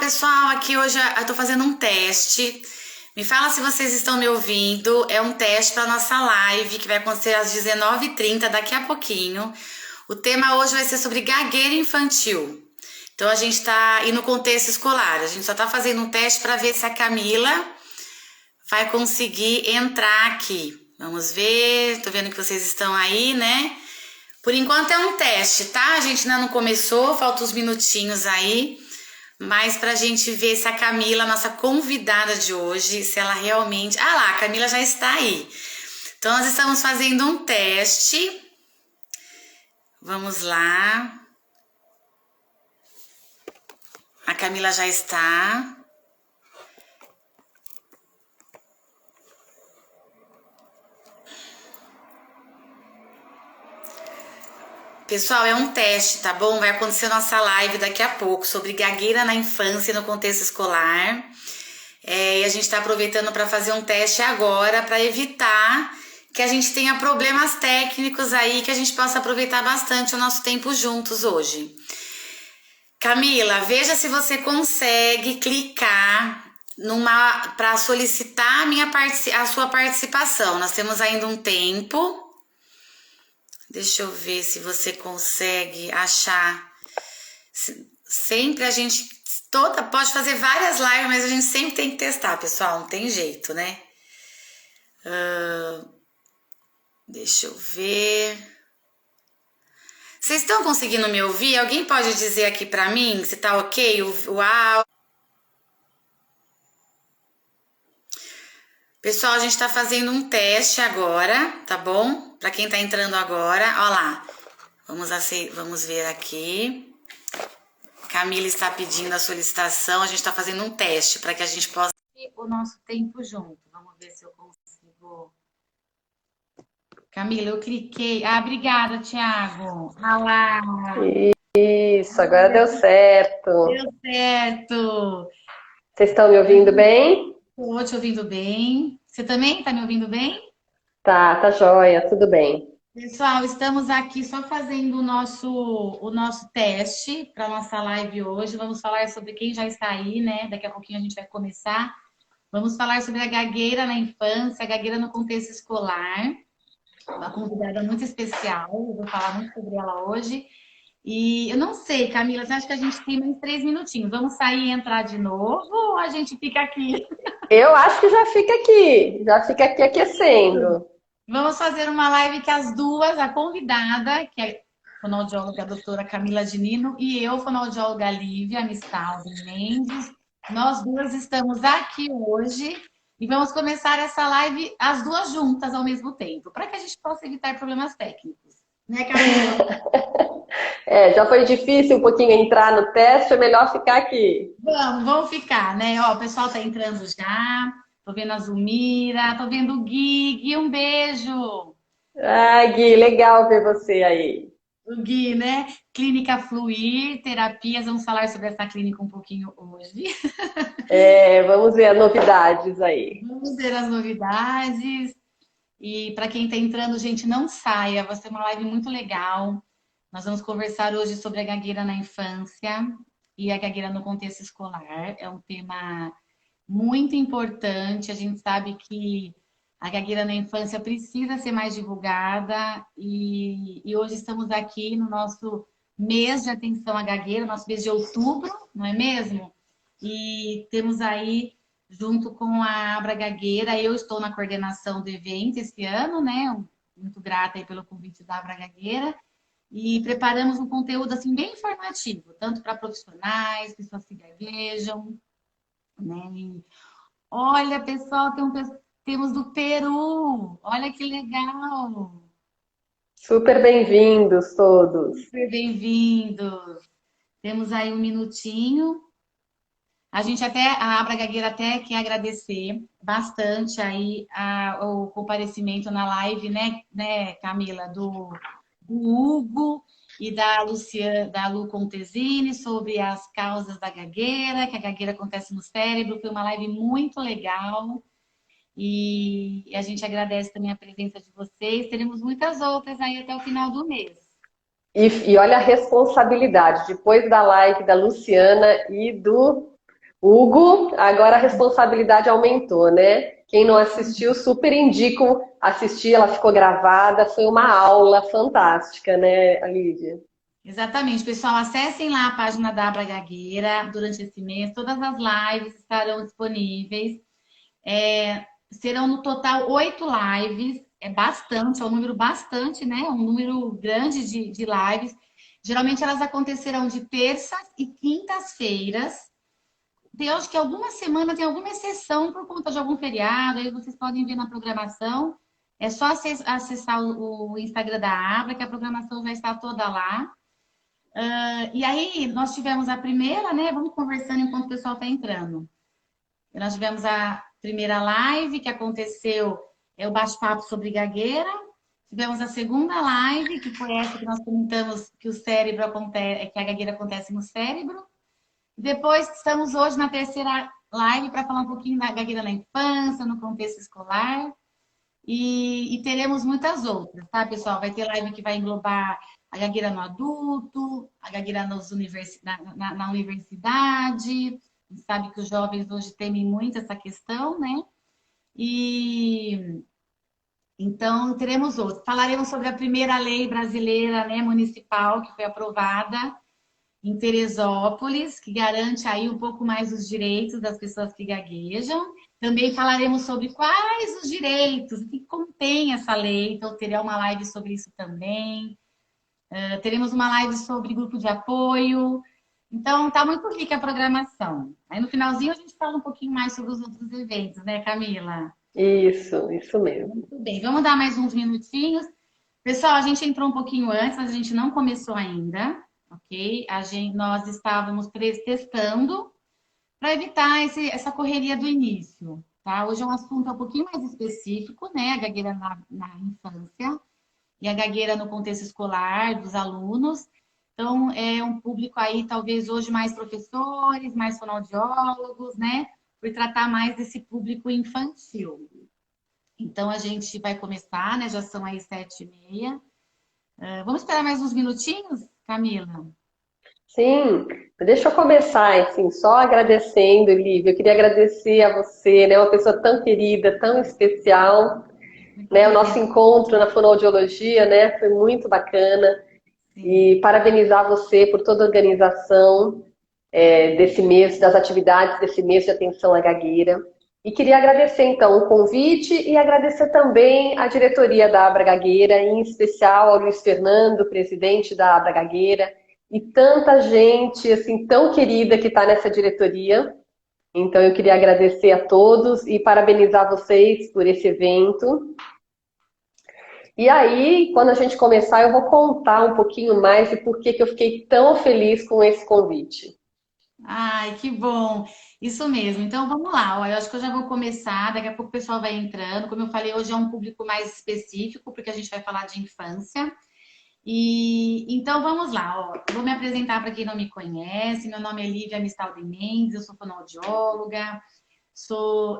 pessoal, aqui hoje eu tô fazendo um teste. Me fala se vocês estão me ouvindo. É um teste para nossa live que vai acontecer às 19h30, daqui a pouquinho. O tema hoje vai ser sobre gagueira infantil. Então a gente tá aí no contexto escolar. A gente só tá fazendo um teste para ver se a Camila vai conseguir entrar aqui. Vamos ver. Tô vendo que vocês estão aí, né? Por enquanto é um teste, tá? A gente ainda não começou, faltam uns minutinhos aí. Mas pra gente ver se a Camila, nossa convidada de hoje, se ela realmente... Ah lá, a Camila já está aí. Então nós estamos fazendo um teste. Vamos lá. A Camila já está. Pessoal, é um teste, tá bom? Vai acontecer nossa live daqui a pouco sobre gagueira na infância e no contexto escolar. E a gente está aproveitando para fazer um teste agora para evitar que a gente tenha problemas técnicos aí, que a gente possa aproveitar bastante o nosso tempo juntos hoje. Camila, veja se você consegue clicar para solicitar a sua participação. Nós temos ainda um tempo. Deixa eu ver se você consegue achar. Sempre a gente pode fazer várias lives, mas a gente sempre tem que testar, pessoal. Não tem jeito, né? Deixa eu ver. Vocês estão conseguindo me ouvir? Alguém pode dizer aqui pra mim se tá ok o áudio? Pessoal, a gente está fazendo um teste agora, tá bom? Para quem tá entrando agora, ó lá. Vamos ver aqui. Camila está pedindo a solicitação. A gente está fazendo um teste para que a gente possa ter o nosso tempo junto. Vamos ver se eu consigo. Camila, eu cliquei. Ah, obrigada, Thiago. Ah lá. Isso, agora deu certo. Deu certo. Vocês estão me ouvindo bem? Estou te ouvindo bem. Você também está me ouvindo bem? Tá joia, tudo bem. Pessoal, estamos aqui só fazendo o nosso teste para nossa live hoje. Vamos falar sobre quem já está aí, né? Daqui a pouquinho a gente vai começar. Vamos falar sobre a gagueira na infância, a gagueira no contexto escolar. Uma convidada muito especial, eu vou falar muito sobre ela hoje. E eu não sei, Camila, você acha que a gente tem mais 3 minutinhos? Vamos sair e entrar de novo ou a gente fica aqui? Eu acho que já fica aqui aquecendo. Vamos fazer uma live que as duas, a convidada, que é a fonoaudióloga a doutora Camila Dinino, e eu, fonoaudióloga Lívia Mistaldo Mendes, nós duas estamos aqui hoje e vamos começar essa live as duas juntas ao mesmo tempo, para que a gente possa evitar problemas técnicos. Né, Camila? Já foi difícil um pouquinho entrar no teste, é melhor ficar aqui. Vamos ficar, né? Ó, o pessoal tá entrando já. Tô vendo a Zulmira, tô vendo o Gui. Gui, um beijo. Ah, Gui, legal ver você aí. O Gui, né? Clínica Fluir, terapias. Vamos falar sobre essa clínica um pouquinho hoje. Vamos ver as novidades aí. Vamos ver as novidades. E para quem está entrando, gente, não saia. Vai ser uma live muito legal. Nós vamos conversar hoje sobre a gagueira na infância e a gagueira no contexto escolar. É um tema muito importante. A gente sabe que a gagueira na infância precisa ser mais divulgada e hoje estamos aqui no nosso mês de atenção à gagueira, nosso mês de outubro, não é mesmo? E temos aí, junto com a Abra Gagueira, eu estou na coordenação do evento esse ano, né? Muito grata aí pelo convite da Abra Gagueira. E preparamos um conteúdo assim bem informativo, tanto para profissionais, pessoas que gaguejam, né? E olha, pessoal, temos do Peru. Olha que legal. Super bem-vindos todos. Super bem-vindos. Temos aí um minutinho. A Abra Gagueira até quer agradecer bastante aí o comparecimento na live, né, Camila, do Hugo e da Luciana, da Lu Contesini, sobre as causas da gagueira, que a gagueira acontece no cérebro. Foi uma live muito legal e a gente agradece também a presença de vocês. Teremos muitas outras aí até o final do mês. E olha a responsabilidade, depois da live da Luciana e do Hugo, agora a responsabilidade aumentou, né? Quem não assistiu, super indico assistir, ela ficou gravada, foi uma aula fantástica, né, Lídia? Exatamente, pessoal, acessem lá a página da Abra Gagueira durante esse mês. Todas as lives estarão disponíveis. Serão no total 8 lives, é bastante, é um número bastante, né? Um número grande de lives. Geralmente elas acontecerão de terças e quintas-feiras. Tem, acho que alguma semana tem alguma exceção por conta de algum feriado, aí vocês podem ver na programação. É só acessar o Instagram da Abra, que a programação já está toda lá. E aí, nós tivemos a primeira, né? Vamos conversando enquanto o pessoal está entrando. Nós tivemos a primeira live que aconteceu, o bate-papo sobre gagueira. Tivemos a segunda live, que foi essa que nós comentamos que o cérebro acontece, que a gagueira acontece no cérebro. Depois estamos hoje na terceira live para falar um pouquinho da gagueira na infância, no contexto escolar. E teremos muitas outras, tá, pessoal? Vai ter live que vai englobar a gagueira no adulto, a gagueira na universidade. A gente sabe que os jovens hoje temem muito essa questão, né? E então teremos outros. Falaremos sobre a primeira lei brasileira, né, municipal, que foi aprovada em Teresópolis, que garante aí um pouco mais os direitos das pessoas que gaguejam. Também falaremos sobre quais os direitos, o que contém essa lei, então terá uma live sobre isso também. Teremos uma live sobre grupo de apoio. Então, tá muito rica a programação. Aí no finalzinho a gente fala um pouquinho mais sobre os outros eventos, né, Camila? Isso mesmo. Muito bem, vamos dar mais uns minutinhos. Pessoal, a gente entrou um pouquinho antes, mas a gente não começou ainda, ok? Nós estávamos testando para evitar essa correria do início, tá? Hoje é um assunto um pouquinho mais específico, né? A gagueira na infância e a gagueira no contexto escolar dos alunos. Então, é um público aí, talvez hoje mais professores, mais fonoaudiólogos, né? Por tratar mais desse público infantil. Então, a gente vai começar, né? Já são aí 7h30. Vamos esperar mais uns minutinhos, Camila? Sim, deixa eu começar, assim, só agradecendo, Lívia. Eu queria agradecer a você, né, uma pessoa tão querida, tão especial, Muito né, o nosso obrigada. encontro na fonoaudiologia, né, foi muito bacana. Sim. E parabenizar você por toda a organização desse mês, das atividades desse mês de atenção à gagueira. E queria agradecer, então, o convite e agradecer também a diretoria da Abra Gagueira, em especial ao Luiz Fernando, presidente da Abra Gagueira, e tanta gente, assim, tão querida que está nessa diretoria. Então, eu queria agradecer a todos e parabenizar vocês por esse evento. E aí, quando a gente começar, eu vou contar um pouquinho mais de por que que eu fiquei tão feliz com esse convite. Ai, que bom. Isso mesmo. Então vamos lá. Ó, eu acho que eu já vou começar. Daqui a pouco o pessoal vai entrando. Como eu falei, hoje é um público mais específico, porque a gente vai falar de infância. E então vamos lá. Ó. Vou me apresentar para quem não me conhece. Meu nome é Lívia Mistaldi Mendes, eu sou fonoaudióloga, sou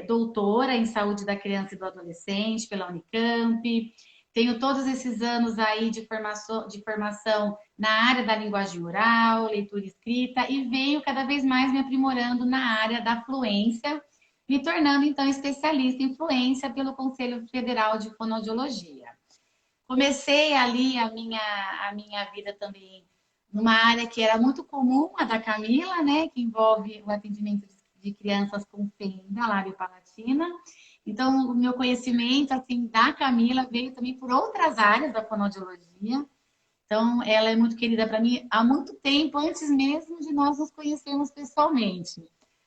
doutora em saúde da criança e do adolescente pela Unicamp. Tenho todos esses anos aí de formação na área da linguagem oral, leitura e escrita, e venho cada vez mais me aprimorando na área da fluência, me tornando então especialista em fluência pelo Conselho Federal de Fonoaudiologia. Comecei ali a minha vida também numa área que era muito comum, a da Camila, né, que envolve o atendimento de crianças com fenda labiopalatina. Então, o meu conhecimento assim da Camila veio também por outras áreas da fonoaudiologia. Então, ela é muito querida para mim há muito tempo, antes mesmo de nós nos conhecermos pessoalmente.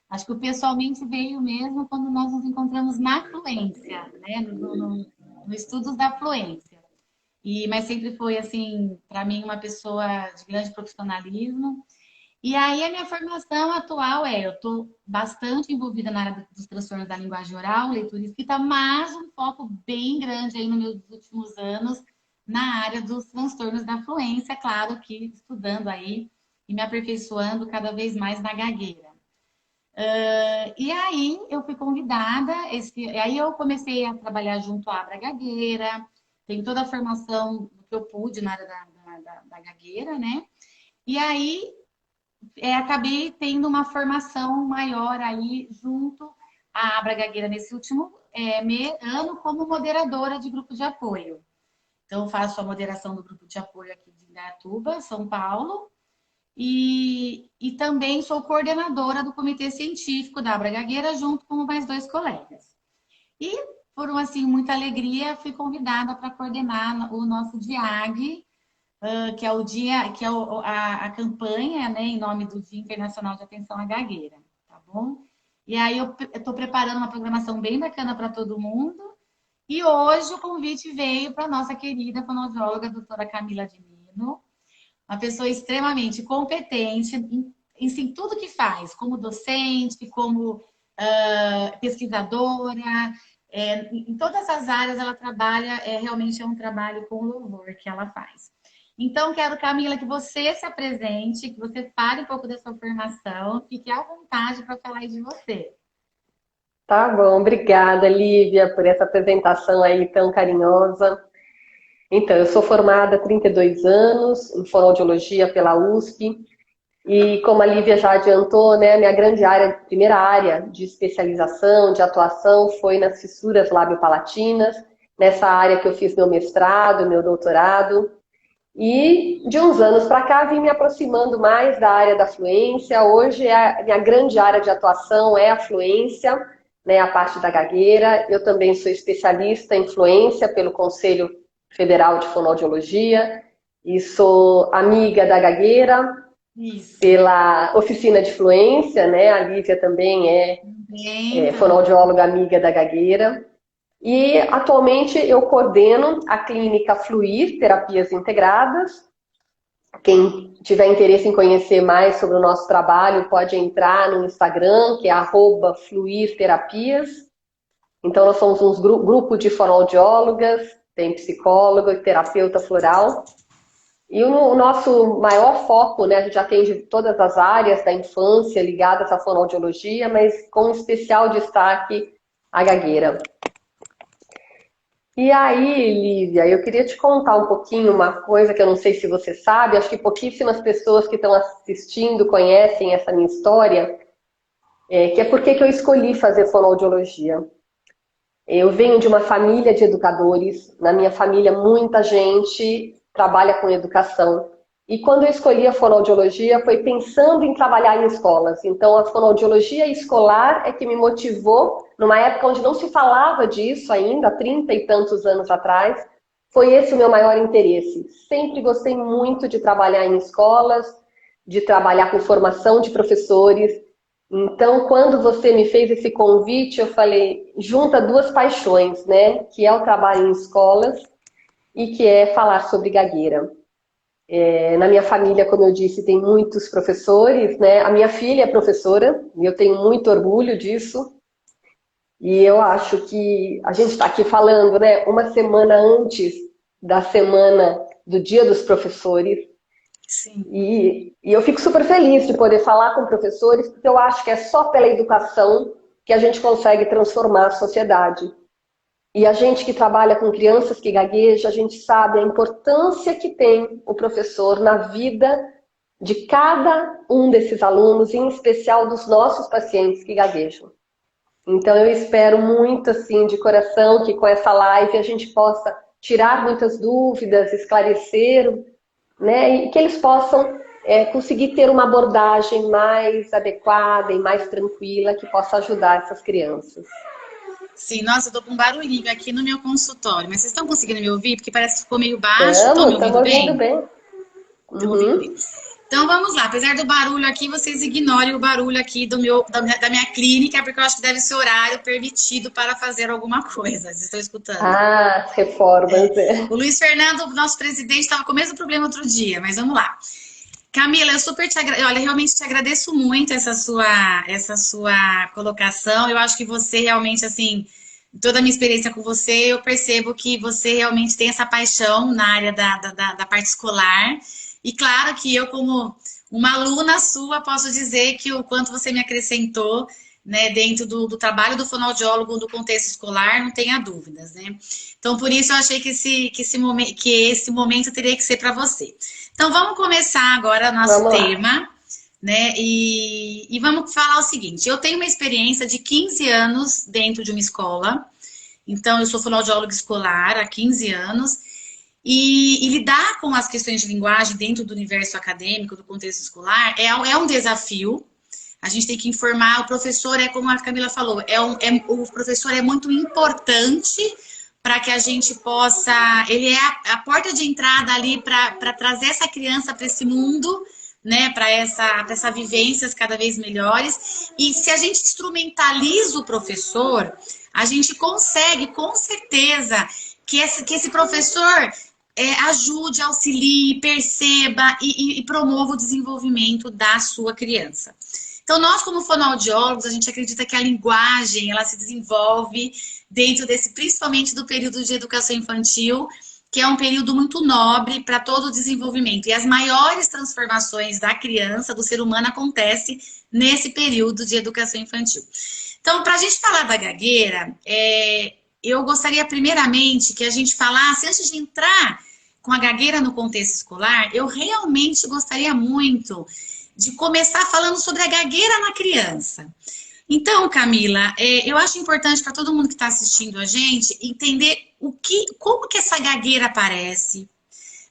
Acho que o pessoalmente veio mesmo quando nós nos encontramos na fluência, né? No estudos da fluência. Mas sempre foi, assim, para mim, uma pessoa de grande profissionalismo. E aí, a minha formação atual eu estou bastante envolvida na área dos transtornos da linguagem oral, leitura e escrita, mas um foco bem grande aí nos meus últimos anos na área dos transtornos da fluência, claro que estudando aí e me aperfeiçoando cada vez mais na gagueira. E aí eu fui convidada, aí eu comecei a trabalhar junto à Abra Gagueira, tem toda a formação que eu pude na área da gagueira, né? E aí acabei tendo uma formação maior aí junto à Abra Gagueira nesse último ano como moderadora de grupo de apoio. Então, faço a moderação do grupo de apoio aqui de Indaiatuba, São Paulo, e também sou coordenadora do comitê científico da Abra Gagueira, junto com mais 2 colegas. E, por assim, muita alegria, fui convidada para coordenar o nosso DIAG, que é o dia, que é a campanha, né, em nome do Dia Internacional de Atenção à Gagueira, tá bom? E aí eu estou preparando uma programação bem bacana para todo mundo. E hoje o convite veio para a nossa querida fonoaudióloga, doutora Camila Dimino, uma pessoa extremamente competente em tudo que faz, como docente, como pesquisadora, em todas as áreas ela trabalha, realmente é um trabalho com louvor que ela faz. Então, quero, Camila, que você se apresente, que você fale um pouco da sua formação, fique à vontade para falar de você. Tá bom, obrigada, Lívia, por essa apresentação aí tão carinhosa. Então, eu sou formada há 32 anos em fonoaudiologia pela USP e, como a Lívia já adiantou, né, minha primeira área de especialização, de atuação foi nas fissuras labiopalatinas, nessa área que eu fiz meu mestrado, meu doutorado. E de uns anos para cá vim me aproximando mais da área da fluência. Hoje a minha grande área de atuação é a fluência, né, a parte da gagueira. Eu também sou especialista em fluência pelo Conselho Federal de Fonoaudiologia e sou amiga da gagueira. Isso. Pela oficina de fluência, né? A Lívia também é fonoaudióloga amiga da gagueira. E atualmente eu coordeno a clínica Fluir Terapias Integradas. Quem tiver interesse em conhecer mais sobre o nosso trabalho pode entrar no Instagram, que é @fluirterapias. Então nós somos um grupo de fonoaudiólogas, tem psicólogo e terapeuta floral. E o nosso maior foco, né, a gente atende todas as áreas da infância ligadas à fonoaudiologia, mas com especial destaque à gagueira. E aí, Lívia, eu queria te contar um pouquinho uma coisa que eu não sei se você sabe, acho que pouquíssimas pessoas que estão assistindo conhecem essa minha história, que é por que eu escolhi fazer fonoaudiologia. Eu venho de uma família de educadores, na minha família muita gente trabalha com educação. E quando eu escolhi a fonoaudiologia foi pensando em trabalhar em escolas. Então a fonoaudiologia escolar é que me motivou, numa época onde não se falava disso ainda, há 30 e tantos anos atrás, foi esse o meu maior interesse. Sempre gostei muito de trabalhar em escolas, de trabalhar com formação de professores. Então, quando você me fez esse convite, eu falei, junta 2 paixões, né? Que é o trabalho em escolas e que é falar sobre gagueira. Na minha família, como eu disse, tem muitos professores, né? A minha filha é professora e eu tenho muito orgulho disso. E eu acho que a gente está aqui falando, né? Uma semana antes da semana do Dia dos Professores. Sim. E eu fico super feliz de poder falar com professores, porque eu acho que é só pela educação que a gente consegue transformar a sociedade. E a gente que trabalha com crianças que gaguejam, a gente sabe a importância que tem o professor na vida de cada um desses alunos, em especial dos nossos pacientes que gaguejam. Então eu espero muito, assim, de coração, que com essa live a gente possa tirar muitas dúvidas, esclarecer, né, e que eles possam conseguir ter uma abordagem mais adequada e mais tranquila que possa ajudar essas crianças. Sim, nossa, eu tô com um barulhinho aqui no meu consultório, mas vocês estão conseguindo me ouvir? Porque parece que ficou meio baixo. Estão me ouvindo bem? Uhum. Então vamos lá, apesar do barulho aqui, vocês ignorem o barulho aqui da minha clínica, porque eu acho que deve ser horário permitido para fazer alguma coisa. Vocês estão escutando? Ah, reformas. O Luiz Fernando, nosso presidente, estava com o mesmo problema outro dia, mas vamos lá. Camila, eu super olha, realmente te agradeço muito essa sua colocação. Eu acho que você realmente, assim, toda a minha experiência com você, eu percebo que você realmente tem essa paixão na área da parte escolar. E claro que eu, como uma aluna sua, posso dizer que o quanto você me acrescentou, né, dentro do trabalho do fonoaudiólogo no contexto escolar, não tenha dúvidas, né? Então, por isso eu achei que esse momento teria que ser para você. Então, vamos começar agora o nosso tema né? E vamos falar o seguinte: eu tenho uma experiência de 15 anos dentro de uma escola, então eu sou fonoaudióloga escolar há 15 anos, e lidar com as questões de linguagem dentro do universo acadêmico, do contexto escolar, é um desafio. A gente tem que informar, o professor como a Camila falou, o professor é muito importante para que a gente possa, ele é a porta de entrada ali para trazer essa criança para esse mundo, né, para essa vivências cada vez melhores. E se a gente instrumentaliza o professor, a gente consegue, com certeza, que esse professor ajude, auxilie, perceba e promova o desenvolvimento da sua criança. Então, nós, como fonoaudiólogos, a gente acredita que a linguagem, ela se desenvolve dentro desse, principalmente do período de educação infantil, que é um período muito nobre para todo o desenvolvimento. E as maiores transformações da criança, do ser humano, acontecem nesse período de educação infantil. Então, para a gente falar da gagueira, eu gostaria primeiramente que a gente falasse, antes de entrar com a gagueira no contexto escolar, eu realmente gostaria muito de começar falando sobre a gagueira na criança. Então, Camila, eu acho importante para todo mundo que está assistindo a gente entender como que essa gagueira aparece,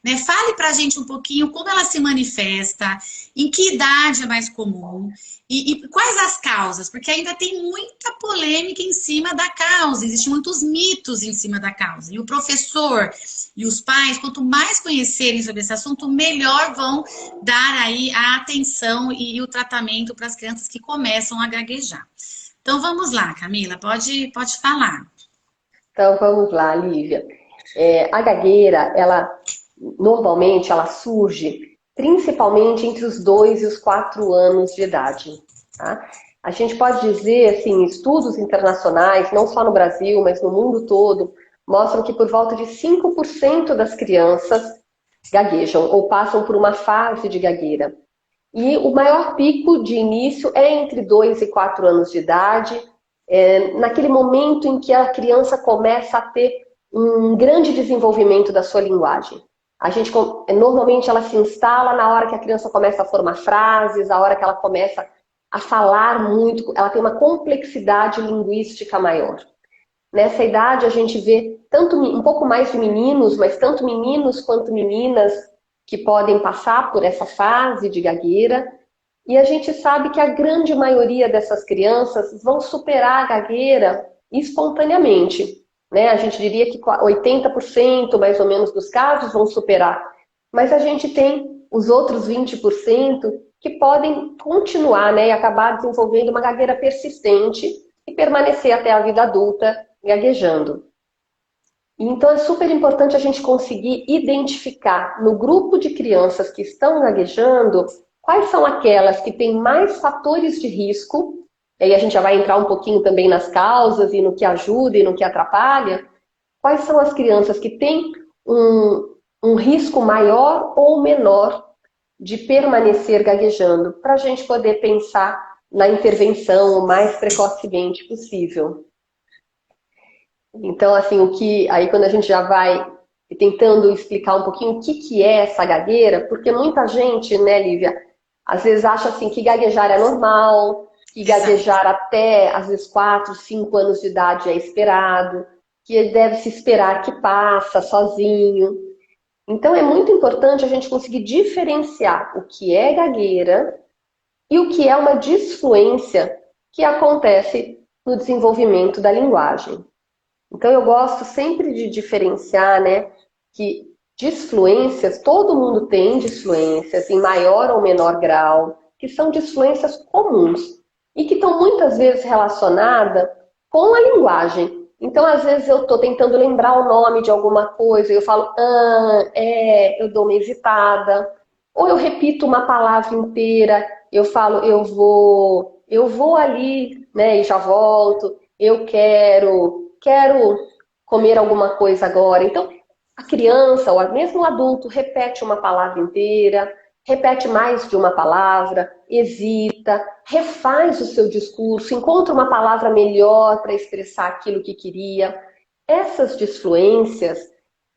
né? Fale para a gente um pouquinho como ela se manifesta, em que idade é mais comum e quais as causas, porque ainda tem muita polêmica em cima da causa, existem muitos mitos em cima da causa. E o professor e os pais, quanto mais conhecerem sobre esse assunto, melhor vão dar aí a atenção e o tratamento para as crianças que começam a gaguejar. Então vamos lá, Camila, pode falar. Então vamos lá, Lívia. A gagueira, normalmente ela surge principalmente entre os 2 e os 4 anos de idade. Tá? A gente pode dizer, assim, estudos internacionais, não só no Brasil, mas no mundo todo, mostram que por volta de 5% das crianças gaguejam ou passam por uma fase de gagueira. E o maior pico de início é entre 2 e 4 anos de idade, naquele momento em que a criança começa a ter um grande desenvolvimento da sua linguagem. Normalmente ela se instala na hora que a criança começa a formar frases, a hora que ela começa a falar muito, ela tem uma complexidade linguística maior. Nessa idade a gente vê um pouco mais de meninos, mas tanto meninos quanto meninas que podem passar por essa fase de gagueira. E a gente sabe que a grande maioria dessas crianças vão superar a gagueira espontaneamente. Né? A gente diria que 80% mais ou menos dos casos vão superar. Mas a gente tem os outros 20% que podem continuar, né, e acabar desenvolvendo uma gagueira persistente e permanecer até a vida adulta gaguejando. Então é super importante a gente conseguir identificar no grupo de crianças que estão gaguejando quais são aquelas que têm mais fatores de risco. E aí a gente já vai entrar um pouquinho também nas causas e no que ajuda e no que atrapalha. Quais são as crianças que têm um risco maior ou menor de permanecer gaguejando, para a gente poder pensar na intervenção o mais precocemente possível. Então, assim, aí quando a gente já vai tentando explicar um pouquinho o que é essa gagueira, porque muita gente, né, Lívia, às vezes acha assim que gaguejar é normal, que gaguejar até, às vezes, 4, 5 anos de idade é esperado, que deve se esperar que passa sozinho. Então é muito importante a gente conseguir diferenciar o que é gagueira e o que é uma disfluência que acontece no desenvolvimento da linguagem. Então eu gosto sempre de diferenciar, né, que disfluências, todo mundo tem disfluências em maior ou menor grau, que são disfluências comuns e que estão muitas vezes relacionadas com a linguagem. Então, às vezes eu estou tentando lembrar o nome de alguma coisa e eu falo, eu dou uma hesitada. Ou eu repito uma palavra inteira, eu falo, eu vou ali, né, e já volto. Eu quero comer alguma coisa agora. Então, a criança ou mesmo o adulto repete uma palavra inteira, repete mais de uma palavra, hesita, refaz o seu discurso, encontra uma palavra melhor para expressar aquilo que queria. Essas disfluências,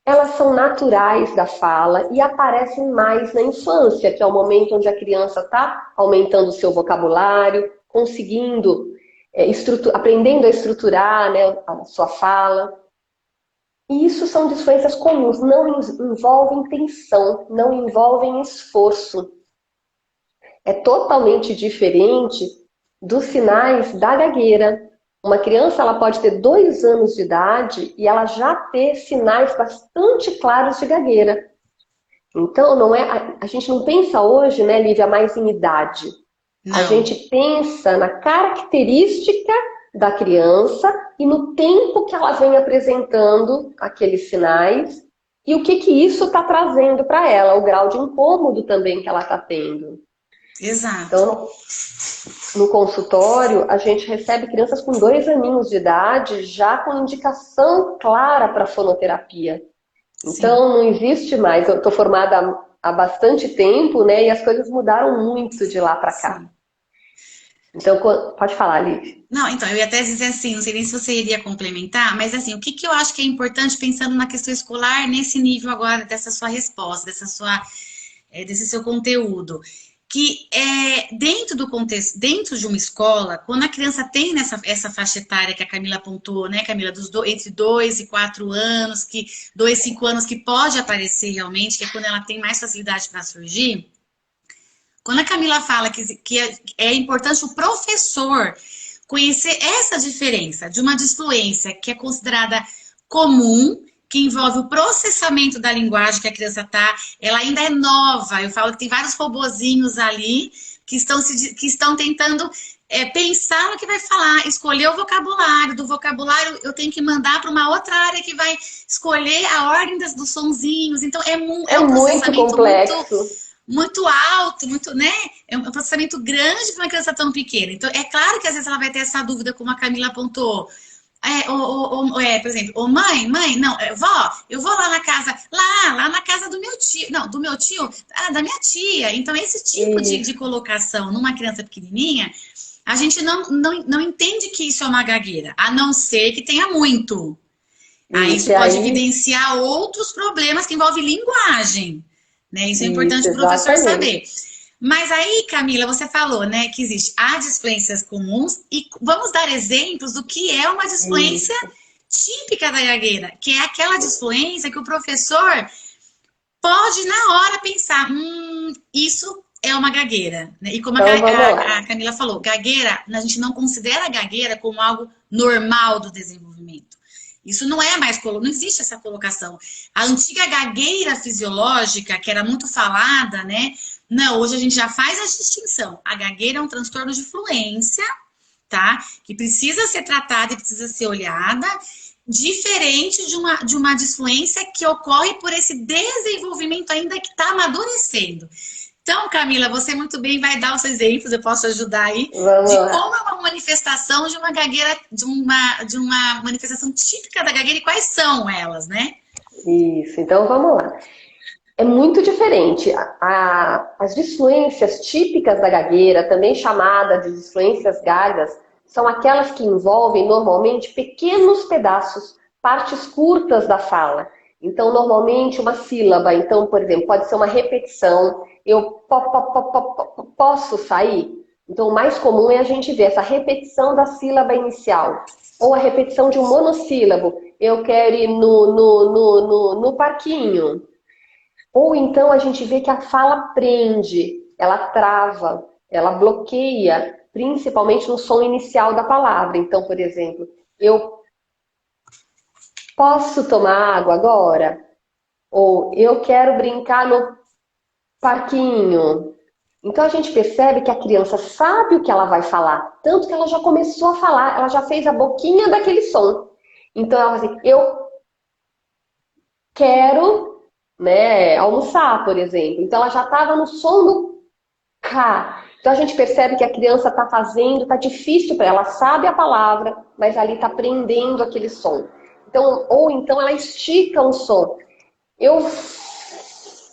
elas são naturais da fala e aparecem mais na infância, que é o momento onde a criança está aumentando o seu vocabulário, conseguindo, aprendendo a estruturar, né, a sua fala. E isso são disfluências comuns, não envolvem tensão, não envolvem esforço. É totalmente diferente dos sinais da gagueira. Uma criança ela pode ter 2 anos de idade e ela já ter sinais bastante claros de gagueira. Então, não é, a gente não pensa hoje, né, Lívia, mais em idade. Não. A gente pensa na característica da criança e no tempo que ela vem apresentando aqueles sinais e o que isso está trazendo para ela, o grau de incômodo também que ela está tendo. Exato. Então, no consultório, a gente recebe crianças com 2 aninhos de idade já com indicação clara para fonoterapia. Então, não existe mais. Eu estou formada há bastante tempo, né? E as coisas mudaram muito de lá para cá. Sim. Então, pode falar, Liv. Não, então, eu ia até dizer assim, não sei nem se você iria complementar, mas assim, o que eu acho que é importante pensando na questão escolar nesse nível agora dessa sua resposta, desse seu conteúdo, que dentro do contexto, dentro de uma escola, quando a criança tem essa faixa etária que a Camila apontou, né, Camila, entre 2 e 4 anos, 2 e 5 anos, que pode aparecer realmente, que é quando ela tem mais facilidade para surgir. Quando a Camila fala que é importante o professor conhecer essa diferença de uma disfluência que é considerada comum, que envolve o processamento da linguagem que a criança ela ainda é nova. Eu falo que tem vários robozinhos ali que estão tentando pensar no que vai falar, escolher o vocabulário. Do vocabulário eu tenho que mandar para uma outra área que vai escolher a ordem dos sonzinhos. Então é um processamento muito complexo. Muito alto, né? É um processamento grande para uma criança tão pequena. Então, é claro que às vezes ela vai ter essa dúvida, como a Camila apontou. Por exemplo, mãe, não, vó, eu vou lá na casa, lá na casa do meu tio, não, do meu tio, da minha tia. Então, esse tipo de colocação numa criança pequenininha, a gente não entende que isso é uma gagueira, a não ser que tenha muito. Aí isso pode evidenciar outros problemas que envolvem linguagem. Né? Isso é importante o professor saber. Mas aí, Camila, você falou, né, que existe as disfluências comuns e vamos dar exemplos do que é uma disfluência típica da gagueira, que é aquela disfluência que o professor pode na hora pensar, isso é uma gagueira, né? E como a Camila falou, gagueira, a gente não considera a gagueira como algo normal do desenvolvimento. Isso não é mais, não existe essa colocação. A antiga gagueira fisiológica, que era muito falada, né? Não, hoje a gente já faz a distinção. A gagueira é um transtorno de fluência, tá? Que precisa ser tratada e precisa ser olhada, diferente de uma disfluência que ocorre por esse desenvolvimento ainda que está amadurecendo. Então, Camila, você muito bem vai dar os exemplos, eu posso ajudar aí, de como é uma manifestação de uma gagueira, de uma manifestação típica da gagueira e quais são elas, né? Isso, então vamos lá. É muito diferente. As disfluências típicas da gagueira, também chamadas de disfluências gagas, são aquelas que envolvem normalmente pequenos pedaços, partes curtas da fala. Então, normalmente, uma sílaba. Então, por exemplo, pode ser uma repetição. Eu posso sair? Então, o mais comum é a gente ver essa repetição da sílaba inicial. Ou a repetição de um monossílabo. Eu quero ir no parquinho. Ou então a gente vê que a fala prende, ela trava, ela bloqueia, principalmente no som inicial da palavra. Então, por exemplo, eu posso tomar água agora? Ou eu quero brincar no parquinho. Então a gente percebe que a criança sabe o que ela vai falar, tanto que ela já começou a falar, ela já fez a boquinha daquele som. Então ela vai dizer, eu quero, né, almoçar, por exemplo. Então ela já estava no som do K. Então a gente percebe que a criança está fazendo, está difícil para ela, sabe a palavra, mas ali está aprendendo aquele som. Então, ou então ela estica um som. Eu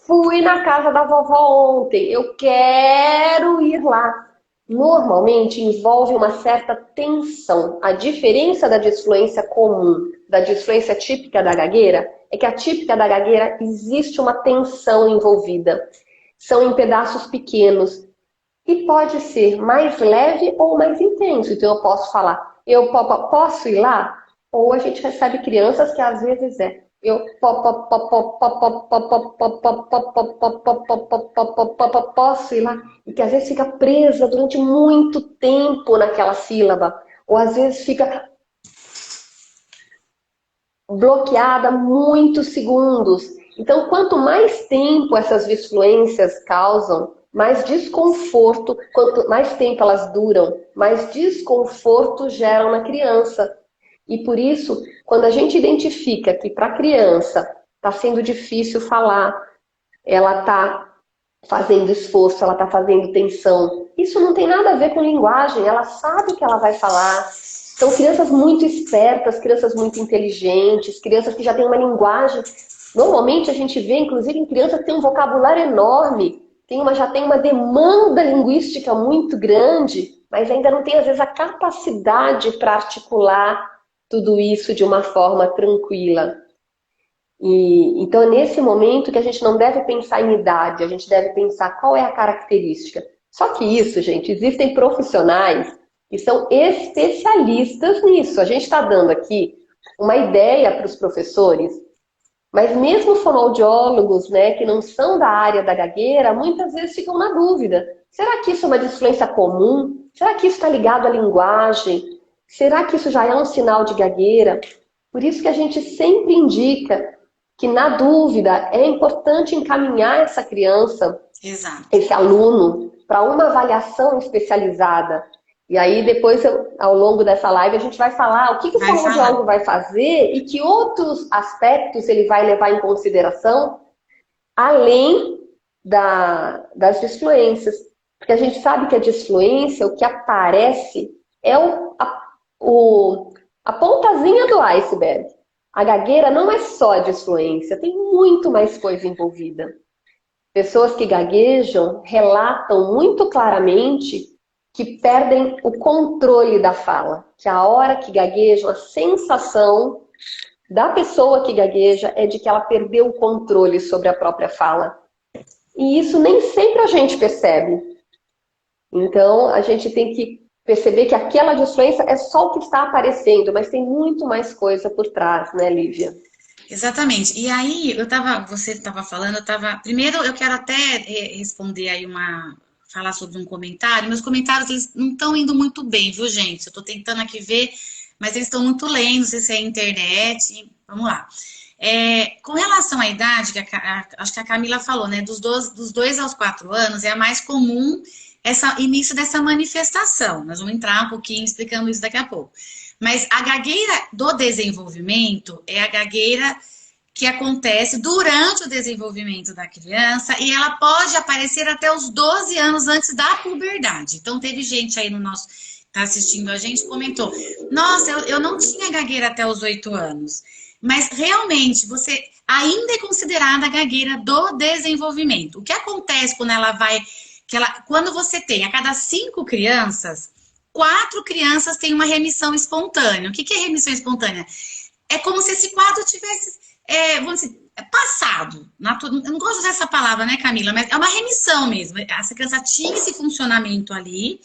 fui na casa da vovó ontem, eu quero ir lá. normalmente envolve uma certa tensão. A diferença da disfluência comum, da disfluência típica da gagueira, é que a típica da gagueira existe uma tensão envolvida. São em pedaços pequenos. E pode ser mais leve ou mais intenso. Então eu posso falar, eu posso ir lá? Ou a gente recebe crianças que às vezes eu posso ir lá? E que às vezes fica presa durante muito tempo naquela sílaba. Ou às vezes fica bloqueada muitos segundos. Então, quanto mais tempo essas disfluências causam, mais desconforto, quanto mais tempo elas duram, mais desconforto geram na criança. E por isso, quando a gente identifica que para a criança está sendo difícil falar, ela está fazendo esforço, ela está fazendo tensão, isso não tem nada a ver com linguagem, ela sabe o que ela vai falar. São crianças muito espertas, crianças muito inteligentes, crianças que já têm uma linguagem. Normalmente a gente vê, inclusive, em crianças que têm um vocabulário enorme, já tem uma demanda linguística muito grande, mas ainda não tem, às vezes, a capacidade para articular tudo isso de uma forma tranquila. Então, é nesse momento que a gente não deve pensar em idade, a gente deve pensar qual é a característica. Só que isso, gente, existem profissionais que são especialistas nisso. A gente está dando aqui uma ideia para os professores, mas mesmo fonoaudiólogos, né, que não são da área da gagueira, muitas vezes ficam na dúvida. Será que isso é uma disfluência comum? Será que isso está ligado à linguagem? Será que isso já é um sinal de gagueira? Por isso que a gente sempre indica que, na dúvida, é importante encaminhar essa criança, Exato. esse aluno, para uma avaliação especializada. E aí, depois, ao longo dessa live, a gente vai falar o que o fonoaudiólogo vai fazer e que outros aspectos ele vai levar em consideração, além das disfluências. Porque a gente sabe que a disfluência, o que aparece, é a pontazinha do iceberg. A gagueira não é só a disfluência, tem muito mais coisa envolvida. Pessoas que gaguejam relatam muito claramente que perdem o controle da fala. Que a hora que gaguejam, a sensação da pessoa que gagueja é de que ela perdeu o controle sobre a própria fala. E isso nem sempre a gente percebe. Então, a gente tem que perceber que aquela disfluência é só o que está aparecendo, mas tem muito mais coisa por trás, né, Lívia? Exatamente. E aí, você estava falando, primeiro, eu quero até responder aí falar sobre um comentário. Meus comentários, eles não estão indo muito bem, viu, gente? Eu estou tentando aqui ver, mas eles estão muito lentos, não sei se é a internet. Vamos lá. Com relação à idade, acho que a Camila falou, né? Dos 2 aos 4 anos é a mais comum início dessa manifestação. Nós vamos entrar um pouquinho explicando isso daqui a pouco. Mas a gagueira do desenvolvimento é a gagueira que acontece durante o desenvolvimento da criança e ela pode aparecer até os 12 anos antes da puberdade. Então, teve gente aí tá assistindo a gente, comentou, nossa, eu não tinha gagueira até os 8 anos. Mas, realmente, você ainda é considerada a gagueira do desenvolvimento. O que acontece quando quando você tem a cada 5 crianças, 4 crianças têm uma remissão espontânea. O que é remissão espontânea? É como se esse quadro tivesse, vamos dizer, passado. Eu não gosto de usar essa palavra, né, Camila? Mas é uma remissão mesmo. Essa criança tinha esse funcionamento ali,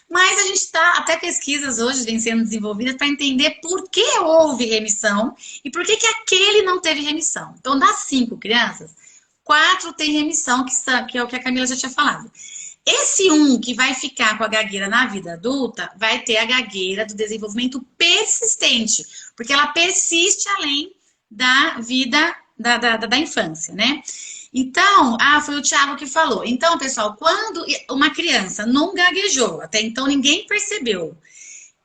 mas a gente está, até pesquisas hoje vêm sendo desenvolvidas para entender por que houve remissão e por que aquele não teve remissão. Então, das 5 crianças, 4 têm remissão, que é o que a Camila já tinha falado. Esse que vai ficar com a gagueira na vida adulta, vai ter a gagueira do desenvolvimento persistente, porque ela persiste além da vida da infância, né? Então, foi o Thiago que falou. Então, pessoal, quando uma criança não gaguejou, até então ninguém percebeu,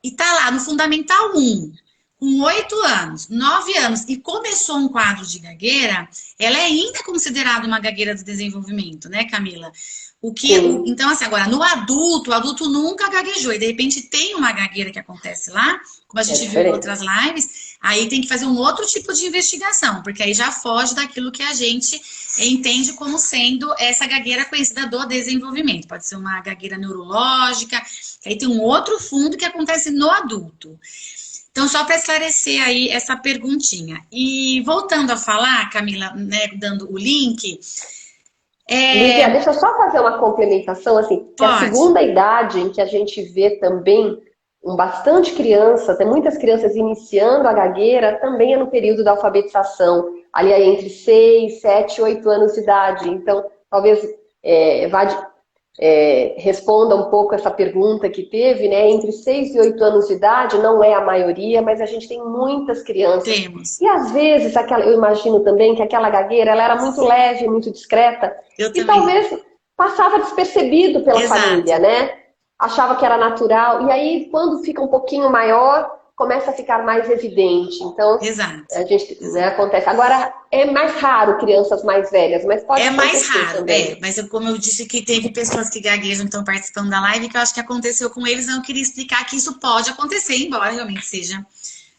e tá lá no Fundamental 1, com 8 anos, 9 anos, e começou um quadro de gagueira, ela é ainda considerada uma gagueira do desenvolvimento, né, Camila? Então, assim, agora, no adulto, o adulto nunca gaguejou, e de repente tem uma gagueira que acontece lá, como a gente viu em outras lives, aí tem que fazer um outro tipo de investigação, porque aí já foge daquilo que a gente entende como sendo essa gagueira conhecida do desenvolvimento. Pode ser uma gagueira neurológica, aí tem um outro fundo que acontece no adulto. Então, só para esclarecer aí essa perguntinha. E voltando a falar, Camila, né, dando o link... Lívia, deixa eu só fazer uma complementação, assim, que a segunda idade em que a gente vê também bastante criança, tem muitas crianças iniciando a gagueira, também é no período da alfabetização, ali é entre 6, 7, 8 anos de idade. Então, talvez responda um pouco essa pergunta que teve, né? Entre 6 e 8 anos de idade, não é a maioria, mas a gente tem muitas crianças. Temos. E às vezes, eu imagino também que aquela gagueira, ela era muito leve, muito discreta, e talvez passava despercebido pela família, né? Achava que era natural, e aí quando fica um pouquinho maior, começa a ficar mais evidente. Então, a gente, né, acontece. Agora, é mais raro crianças mais velhas, mas pode acontecer. É mais raro, também. Mas como eu disse que teve pessoas que gaguejam, estão participando da live, que eu acho que aconteceu com eles, eu queria explicar que isso pode acontecer, embora realmente seja,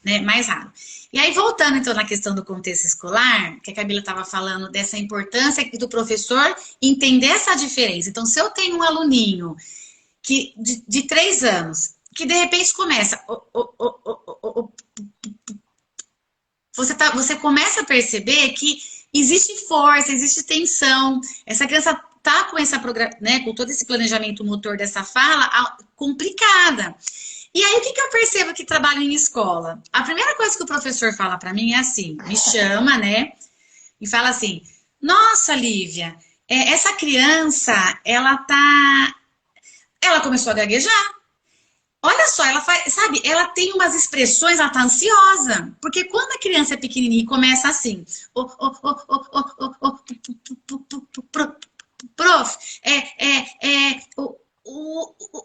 né, mais raro. E aí, voltando então na questão do contexto escolar, que a Camila estava falando dessa importância do professor entender essa diferença. Então, se eu tenho um aluninho que, de 3 anos, que de repente começa... Você começa a perceber que existe força, existe tensão. Essa criança tá com né, com todo esse planejamento motor dessa fala complicada. E aí, o que eu percebo que trabalho em escola? A primeira coisa que o professor fala para mim é assim, me chama, né? E fala assim, nossa, Lívia, essa criança, ela começou a gaguejar. Olha só, ela faz, sabe, ela tem umas expressões, ela tá ansiosa. Porque quando a criança é pequenininha e começa assim, prof,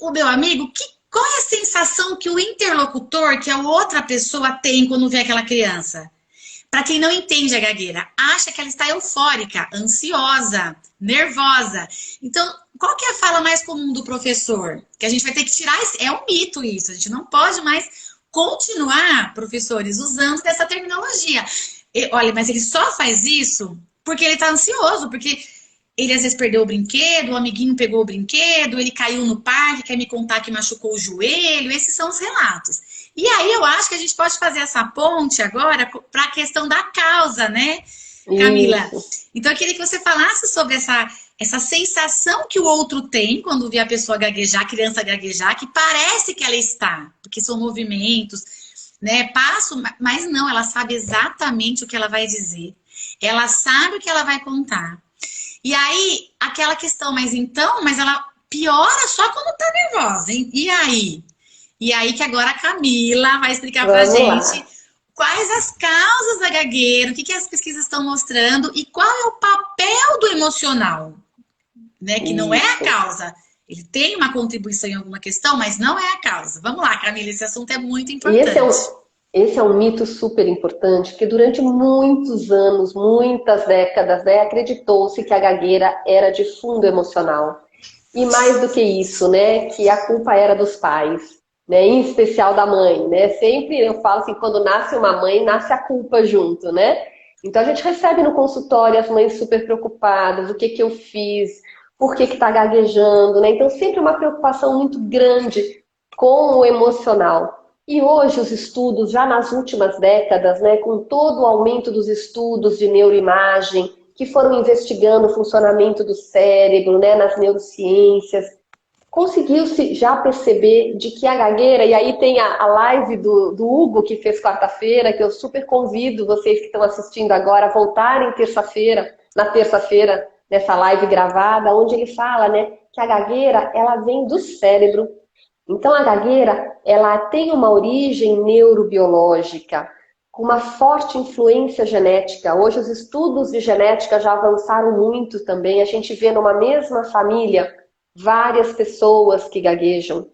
o meu amigo, qual é a sensação que o interlocutor, que a outra pessoa tem quando vê aquela criança? Para quem não entende a gagueira, acha que ela está eufórica, ansiosa, nervosa. Então, qual que é a fala mais comum do professor? Que a gente vai ter que tirar, é um mito isso, a gente não pode mais continuar, professores, usando dessa terminologia. Olha, mas ele só faz isso porque ele está ansioso, porque ele às vezes perdeu o brinquedo, o amiguinho pegou o brinquedo, ele caiu no parque, quer me contar que machucou o joelho, esses são os relatos. E aí eu acho que a gente pode fazer essa ponte agora para a questão da causa, né, Camila? Isso. Então eu queria que você falasse sobre essa sensação que o outro tem quando vê a pessoa gaguejar, a criança gaguejar, que parece que ela está, porque são movimentos, né, passo, mas não, ela sabe exatamente o que ela vai dizer, ela sabe o que ela vai contar. E aí, aquela questão, mas ela piora só quando tá nervosa, hein? E aí? E aí que agora a Camila vai explicar pra gente quais as causas da gagueira, o que as pesquisas estão mostrando e qual é o papel do emocional, né? Que não é a causa. Ele tem uma contribuição em alguma questão, mas não é a causa. Vamos lá, Camila, esse assunto é muito importante. Esse é um mito super importante, porque durante muitos anos, muitas décadas, né, acreditou-se que a gagueira era de fundo emocional. E mais do que isso, né, que a culpa era dos pais, né, em especial da mãe, né? Sempre eu falo assim, quando nasce uma mãe, nasce a culpa junto, né? Então a gente recebe no consultório as mães super preocupadas, o que eu fiz, por que tá gaguejando, né? Então sempre uma preocupação muito grande com o emocional. E hoje os estudos, já nas últimas décadas, né, com todo o aumento dos estudos de neuroimagem, que foram investigando o funcionamento do cérebro, né, nas neurociências, conseguiu-se já perceber de que a gagueira, e aí tem a live do Hugo que fez quarta-feira, que eu super convido vocês que estão assistindo agora a voltarem na terça-feira, nessa live gravada, onde ele fala, né, que a gagueira, ela vem do cérebro. Então a gagueira, ela tem uma origem neurobiológica, com uma forte influência genética. Hoje os estudos de genética já avançaram muito também. A gente vê numa mesma família várias pessoas que gaguejam.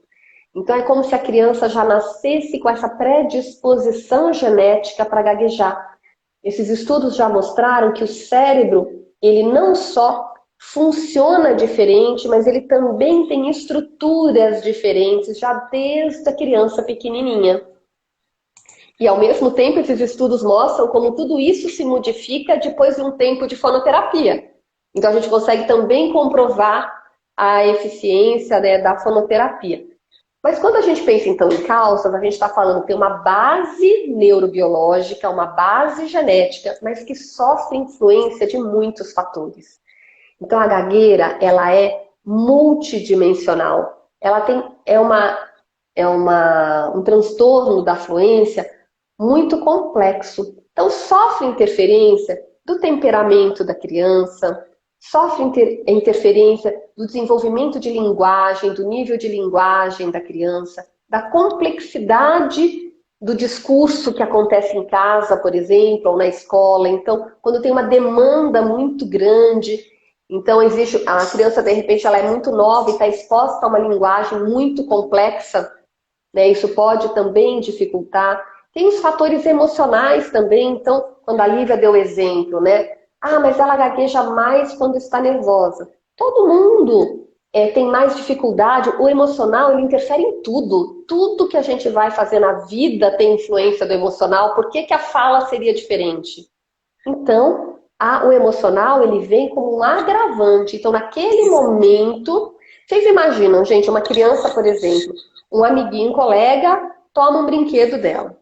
Então é como se a criança já nascesse com essa predisposição genética para gaguejar. Esses estudos já mostraram que o cérebro, ele não só funciona diferente, mas ele também tem estruturas diferentes já desde a criança pequenininha. E ao mesmo tempo esses estudos mostram como tudo isso se modifica depois de um tempo de fonoterapia. Então a gente consegue também comprovar a eficiência, né, da fonoterapia. Mas quando a gente pensa então em causas, a gente está falando que tem uma base neurobiológica, uma base genética, mas que sofre influência de muitos fatores. Então a gagueira, ela é multidimensional. Ela um transtorno da fluência muito complexo. Então sofre interferência do temperamento da criança, sofre interferência do desenvolvimento de linguagem, do nível de linguagem da criança, da complexidade do discurso que acontece em casa, por exemplo, ou na escola. Então, quando tem uma demanda muito grande, então existe, a criança, de repente, ela é muito nova e está exposta a uma linguagem muito complexa, né? Isso pode também dificultar. Tem os fatores emocionais também. Então, quando a Lívia deu o exemplo, né? Ah, mas ela gagueja mais quando está nervosa. Todo mundo tem mais dificuldade. O emocional, ele interfere em tudo. Tudo que a gente vai fazer na vida tem influência do emocional. Por que que a fala seria diferente? Então, o emocional, ele vem como um agravante. Então, naquele momento, vocês imaginam, gente, uma criança, por exemplo, um amiguinho, um colega, toma um brinquedo dela.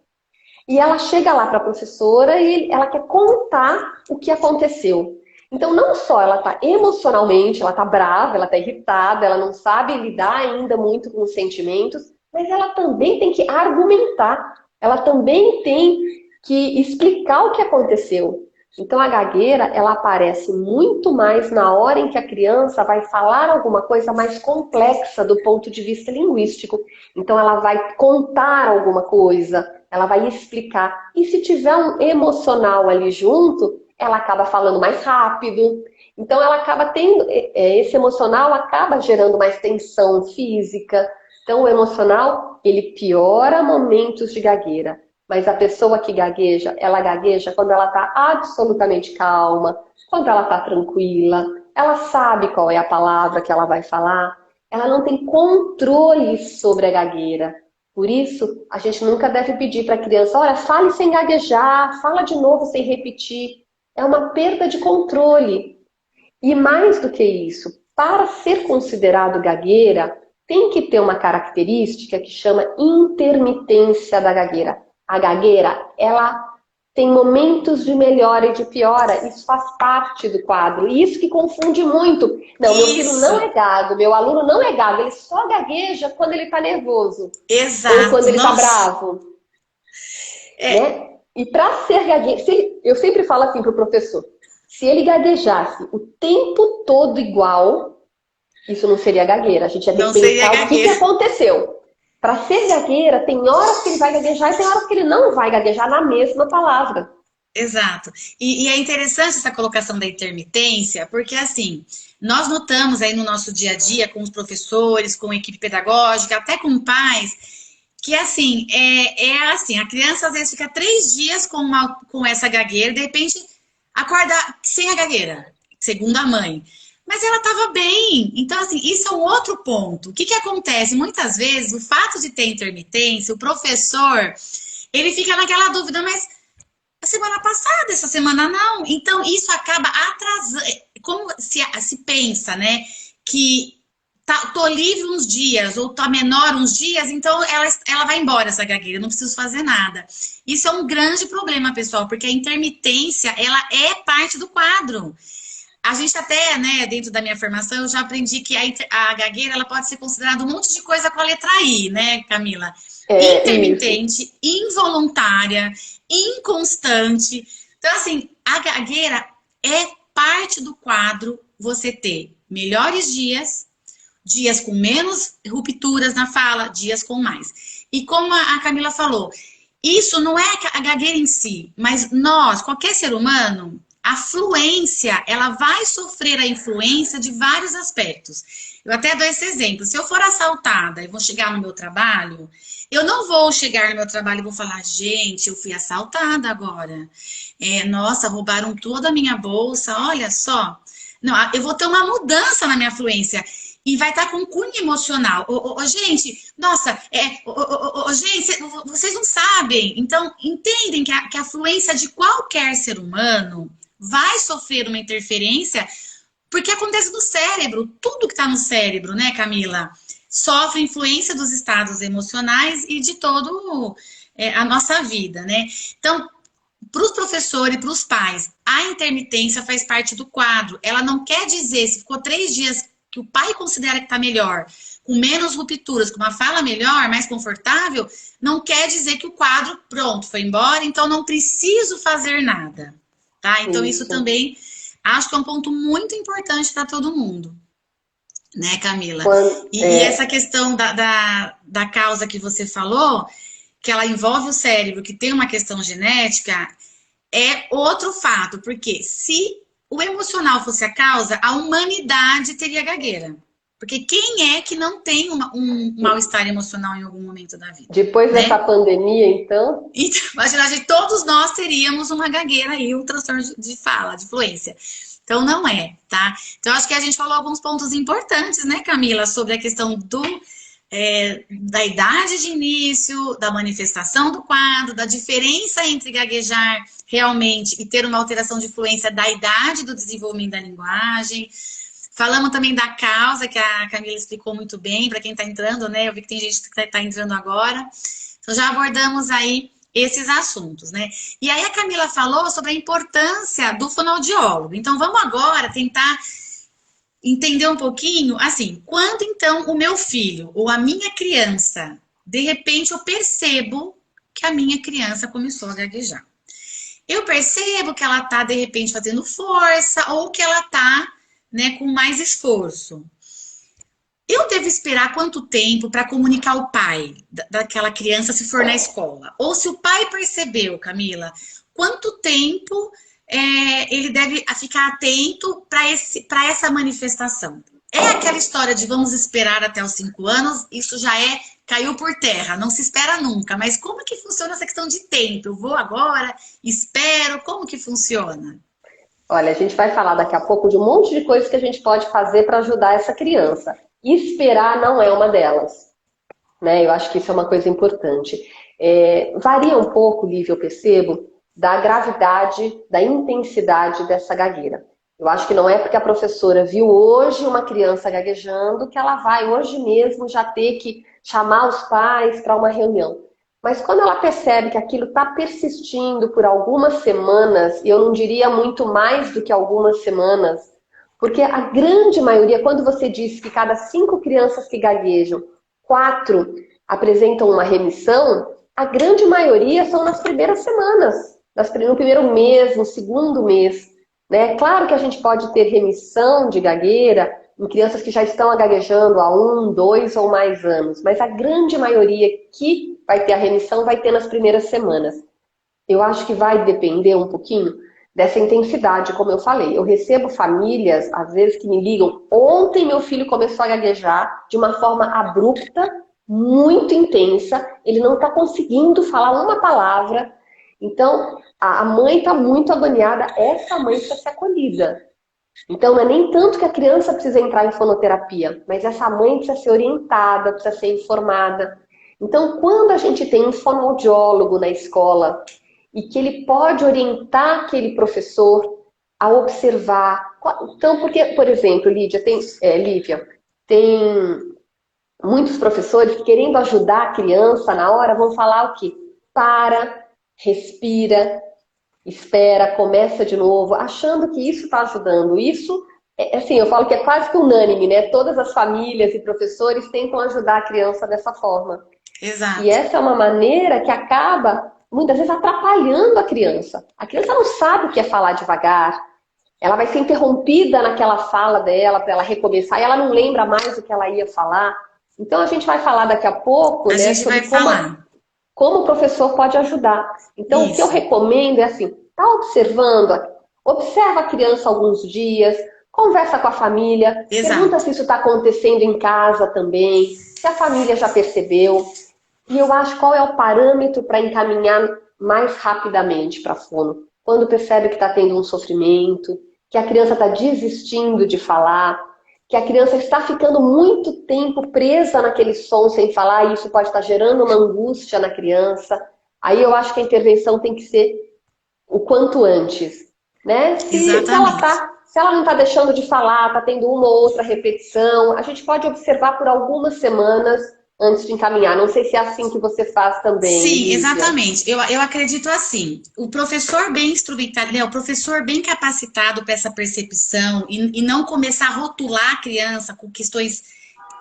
E ela chega lá para a professora e ela quer contar o que aconteceu. Então, não só ela está emocionalmente, ela está brava, ela está irritada, ela não sabe lidar ainda muito com os sentimentos, mas ela também tem que argumentar, ela também tem que explicar o que aconteceu. Então, a gagueira, ela aparece muito mais na hora em que a criança vai falar alguma coisa mais complexa do ponto de vista linguístico. Então, ela vai contar alguma coisa, ela vai explicar. E se tiver um emocional ali junto, ela acaba falando mais rápido. Então, ela acaba tendo... Esse emocional acaba gerando mais tensão física. Então, o emocional, ele piora momentos de gagueira. Mas a pessoa que gagueja, ela gagueja quando ela está absolutamente calma, quando ela está tranquila, ela sabe qual é a palavra que ela vai falar, ela não tem controle sobre a gagueira. Por isso, a gente nunca deve pedir para a criança, olha, fale sem gaguejar, fala de novo sem repetir. É uma perda de controle. E mais do que isso, para ser considerado gagueira, tem que ter uma característica que chama intermitência da gagueira. A gagueira, ela tem momentos de melhora e de piora. Isso faz parte do quadro. E isso que confunde muito. Não, meu filho não é gago, meu aluno não é gago. Ele só gagueja quando ele está nervoso. Exato. Ou quando ele está bravo. Né? E para ser gagueiro, eu sempre falo assim para o professor, se ele gaguejasse o tempo todo igual, isso não seria gagueira. A gente ia ter que pensar o que aconteceu. Para ser gagueira, tem horas que ele vai gaguejar e tem horas que ele não vai gaguejar na mesma palavra. Exato. E é interessante essa colocação da intermitência, porque assim, nós notamos aí no nosso dia a dia, com os professores, com a equipe pedagógica, até com pais, que assim, assim, a criança às vezes fica 3 dias com essa gagueira, de repente acorda sem a gagueira, segundo a mãe. Mas ela estava bem. Então, assim, isso é um outro ponto. O que acontece? Muitas vezes, o fato de ter intermitência, o professor, ele fica naquela dúvida, mas a semana passada, essa semana não. Então, isso acaba atrasando. Como se pensa, né? Que tô livre uns dias, ou tô menor uns dias, então ela vai embora, essa gagueira, eu não preciso fazer nada. Isso é um grande problema, pessoal, porque a intermitência, ela é parte do quadro. A gente até, né, dentro da minha formação, eu já aprendi que a gagueira, ela pode ser considerada um monte de coisa com a letra I, né, Camila? Intermitente, isso. Involuntária, inconstante. Então, assim, a gagueira é parte do quadro você ter melhores dias com menos rupturas na fala, dias com mais. E como a Camila falou, isso não é a gagueira em si, mas nós, qualquer ser humano, a fluência, ela vai sofrer a influência de vários aspectos. Eu até dou esse exemplo. Se eu for assaltada e vou chegar no meu trabalho, eu não vou chegar no meu trabalho e vou falar, gente, eu fui assaltada agora. Nossa, roubaram toda a minha bolsa, olha só. Não, eu vou ter uma mudança na minha fluência. E vai estar com cunho emocional. Gente, nossa, gente, vocês não sabem. Então, entendem que a fluência de qualquer ser humano vai sofrer uma interferência porque acontece no cérebro, tudo que está no cérebro, né, Camila? Sofre influência dos estados emocionais e de todo a nossa vida, né? Então, para os professores, para os pais, a intermitência faz parte do quadro. Ela não quer dizer, se ficou 3 dias que o pai considera que está melhor, com menos rupturas, com uma fala melhor, mais confortável, não quer dizer que o quadro, pronto, foi embora, então não preciso fazer nada, tá? Então isso Isso. também acho que é um ponto muito importante para todo mundo, né, Camila? Quando, E essa questão da causa que você falou, que ela envolve o cérebro, que tem uma questão genética, é outro fato, porque se o emocional fosse a causa, a humanidade teria gagueira. Porque quem é que não tem um mal-estar emocional em algum momento da vida, depois dessa né? pandemia, então, Então, imagina, todos nós teríamos uma gagueira aí, um transtorno de fala, de fluência. Então, não é, tá? Então, acho que a gente falou alguns pontos importantes, né, Camila, sobre a questão da idade de início, da manifestação do quadro, da diferença entre gaguejar realmente e ter uma alteração de fluência da idade do desenvolvimento da linguagem. Falamos também da causa, que a Camila explicou muito bem, para quem está entrando, né? Eu vi que tem gente que está entrando agora. Então, já abordamos aí esses assuntos, né? E aí a Camila falou sobre a importância do fonoaudiólogo. Então, vamos agora tentar entender um pouquinho, assim, quando então o meu filho ou a minha criança, de repente eu percebo que a minha criança começou a gaguejar. Eu percebo que ela tá, de repente, fazendo força ou que ela tá, né, com mais esforço. Eu devo esperar quanto tempo para comunicar ao pai daquela criança se for na escola? Ou se o pai percebeu, Camila, quanto tempo ele deve ficar atento para essa manifestação? É aquela história de vamos esperar até os 5 anos, isso já caiu por terra, não se espera nunca. Mas como que funciona essa questão de tempo? Eu vou agora, espero, como que funciona? olha, a gente vai falar daqui a pouco de um monte de coisas que a gente pode fazer para ajudar essa criança. Esperar não é uma delas, né? Eu acho que isso é uma coisa importante. Varia um pouco, Lívia, eu percebo, da gravidade, da intensidade dessa gagueira. Eu acho que não é porque a professora viu hoje uma criança gaguejando que ela vai hoje mesmo já ter que chamar os pais para uma reunião. Mas quando ela percebe que aquilo está persistindo por algumas semanas, e eu não diria muito mais do que algumas semanas, porque a grande maioria, quando você diz que cada 5 crianças que gaguejam, 4 apresentam uma remissão, a grande maioria são nas primeiras semanas, no primeiro mês, no segundo mês. Né? Claro que a gente pode ter remissão de gagueira em crianças que já estão gaguejando há 1, 2 ou mais anos, mas a grande maioria que vai ter a remissão vai ter nas primeiras semanas. Eu acho que vai depender um pouquinho dessa intensidade, como eu falei. Eu recebo famílias, às vezes, que me ligam. Ontem meu filho começou a gaguejar de uma forma abrupta, muito intensa. Ele não está conseguindo falar uma palavra. Então, a mãe está muito agoniada. Essa mãe precisa ser acolhida. Então, não é nem tanto que a criança precisa entrar em fonoterapia, mas essa mãe precisa ser orientada, precisa ser informada. Então, quando a gente tem um fonoaudiólogo na escola e que ele pode orientar aquele professor a observar. Então, porque, por exemplo, Lívia, tem muitos professores que, querendo ajudar a criança na hora, vão falar o quê? Para, respira, espera, começa de novo, achando que isso está ajudando. Isso, assim, eu falo que é quase que unânime, né? Todas as famílias e professores tentam ajudar a criança dessa forma. Exato. E essa é uma maneira que acaba, muitas vezes, atrapalhando a criança. A criança não sabe o que é falar devagar. Ela vai ser interrompida naquela fala dela para ela recomeçar e ela não lembra mais o que ela ia falar. Então a gente vai falar daqui a pouco, né, sobre como o professor pode ajudar. Então o que eu recomendo é assim, tá observando, observa a criança alguns dias, conversa com a família, Exato. pergunta se isso está acontecendo em casa também, se a família já percebeu. E eu acho qual é o parâmetro para encaminhar mais rapidamente para a fono. Quando percebe que está tendo um sofrimento, que a criança está desistindo de falar, que a criança está ficando muito tempo presa naquele som sem falar, e isso pode estar gerando uma angústia na criança. Aí eu acho que a intervenção tem que ser o quanto antes, né? Se ela não está deixando de falar, está tendo uma ou outra repetição, a gente pode observar por algumas semanas antes de encaminhar. Não sei se é assim que você faz também. Sim, Lívia. exatamente. Eu acredito assim, o professor bem instrumentado, né, o professor bem capacitado para essa percepção e não começar a rotular a criança com questões...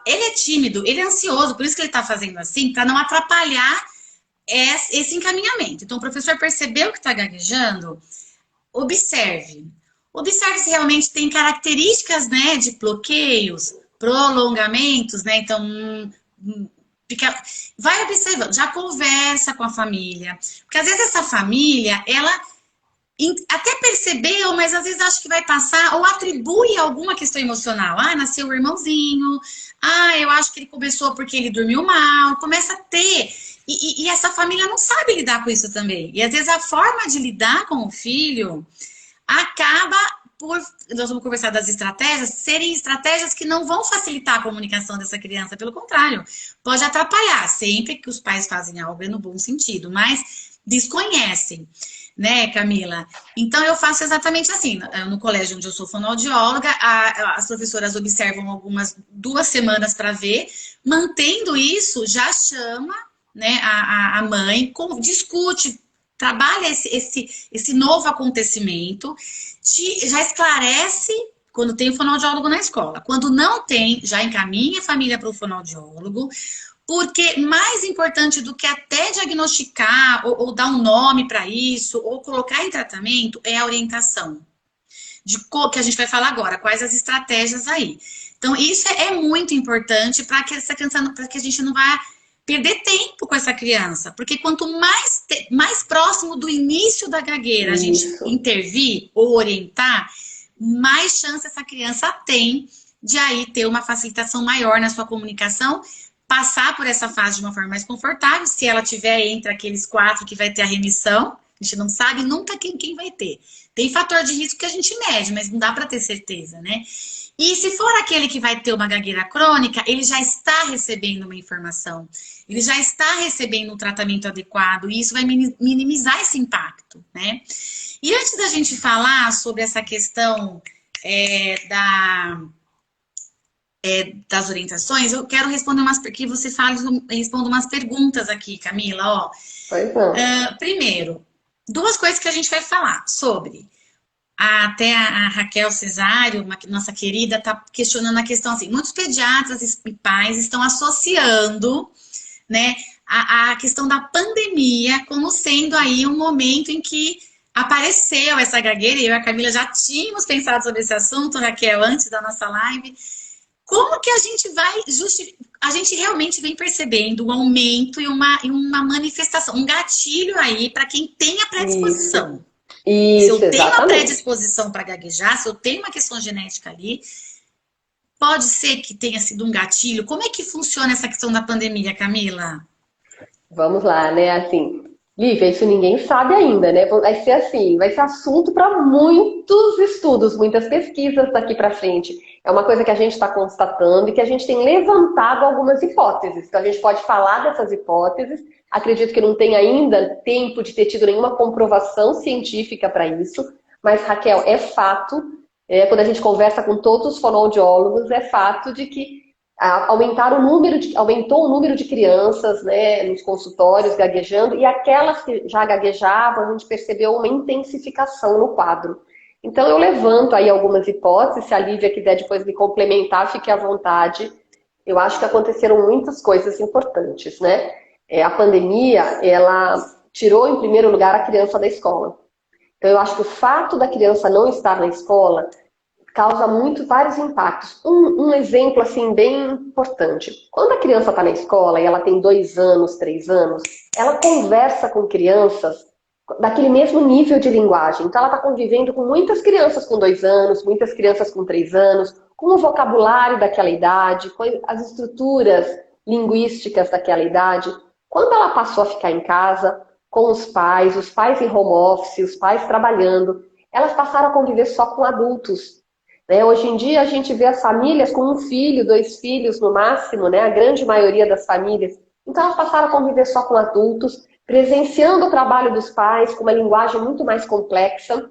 Ele é tímido, ele é ansioso, por isso que ele está fazendo assim, para não atrapalhar esse encaminhamento. Então, o professor percebeu que está gaguejando, observe. Observe se realmente tem características, né, de bloqueios, prolongamentos, né, então... vai observando, já conversa com a família. Porque às vezes essa família, ela até percebeu, mas às vezes acha que vai passar ou atribui alguma questão emocional. Ah, nasceu o irmãozinho. Ah, eu acho que ele começou porque ele dormiu mal. Começa a ter. E essa família não sabe lidar com isso também. E às vezes a forma de lidar com o filho acaba por, nós vamos conversar das estratégias, serem estratégias que não vão facilitar a comunicação dessa criança, pelo contrário, pode atrapalhar, sempre que os pais fazem algo é no bom sentido, mas desconhecem, né, Camila? Então eu faço exatamente assim, no colégio onde eu sou fonoaudióloga, as professoras observam 2 semanas para ver, mantendo isso, já chama, né, a mãe, discute, trabalha esse novo acontecimento, já esclarece quando tem o fonoaudiólogo na escola. Quando não tem, já encaminha a família para o fonoaudiólogo, porque mais importante do que até diagnosticar ou dar um nome para isso, ou colocar em tratamento, é a orientação. Que a gente vai falar agora, quais as estratégias aí. Então, isso é muito importante para que essa criança, para que a gente não vá perder tempo com essa criança, porque quanto mais próximo do início da gagueira a gente intervir ou orientar, mais chance essa criança tem de aí ter uma facilitação maior na sua comunicação, passar por essa fase de uma forma mais confortável, se ela tiver entre aqueles 4 que vai ter a remissão, a gente não sabe nunca quem vai ter. Tem fator de risco que a gente mede, mas não dá para ter certeza, né? E se for aquele que vai ter uma gagueira crônica, ele já está recebendo uma informação, ele já está recebendo um tratamento adequado, e isso vai minimizar esse impacto, né? E antes da gente falar sobre essa questão das orientações, eu quero responder que você responda umas perguntas aqui, Camila, ó. Pois não. Primeiro, 2 coisas que a gente vai falar sobre. Até a Raquel Cesário, nossa querida, está questionando a questão assim, muitos pediatras e pais estão associando, né, a questão da pandemia como sendo aí um momento em que apareceu essa gagueira, e eu e a Camila já tínhamos pensado sobre esse assunto, Raquel, antes da nossa live. Como que a gente vai justificar? A gente realmente vem percebendo um aumento e uma manifestação, um gatilho aí para quem tem a predisposição. Isso, se eu tenho exatamente. uma predisposição para gaguejar, se eu tenho uma questão genética ali, pode ser que tenha sido um gatilho. Como é que funciona essa questão da pandemia, Camila? Vamos lá, né? Assim, Lívia, isso ninguém sabe ainda, né? Vai ser assim, vai ser assunto para muitos estudos, muitas pesquisas daqui para frente. É uma coisa que a gente está constatando e que a gente tem levantado algumas hipóteses. Então a gente pode falar dessas hipóteses. Acredito que não tem ainda tempo de ter tido nenhuma comprovação científica para isso. Mas, Raquel, é fato, quando a gente conversa com todos os fonoaudiólogos, é fato de que aumentou o número de crianças, né, nos consultórios gaguejando, e aquelas que já gaguejavam, a gente percebeu uma intensificação no quadro. Então eu levanto aí algumas hipóteses, se a Lívia quiser depois me complementar, fique à vontade. Eu acho que aconteceram muitas coisas importantes, né? A pandemia, ela tirou em primeiro lugar a criança da escola. Então eu acho que o fato da criança não estar na escola causa vários impactos. Um exemplo, assim, bem importante. Quando a criança está na escola e ela tem 2 anos, 3 anos, ela conversa com crianças daquele mesmo nível de linguagem. Então, ela está convivendo com muitas crianças com 2 anos, muitas crianças com 3 anos, com o vocabulário daquela idade, com as estruturas linguísticas daquela idade. Quando ela passou a ficar em casa, com os pais em home office, os pais trabalhando, elas passaram a conviver só com adultos. Né? Hoje em dia, a gente vê as famílias com 1 filho, 2 filhos no máximo, né? A grande maioria das famílias. Então, elas passaram a conviver só com adultos, presenciando o trabalho dos pais com uma linguagem muito mais complexa.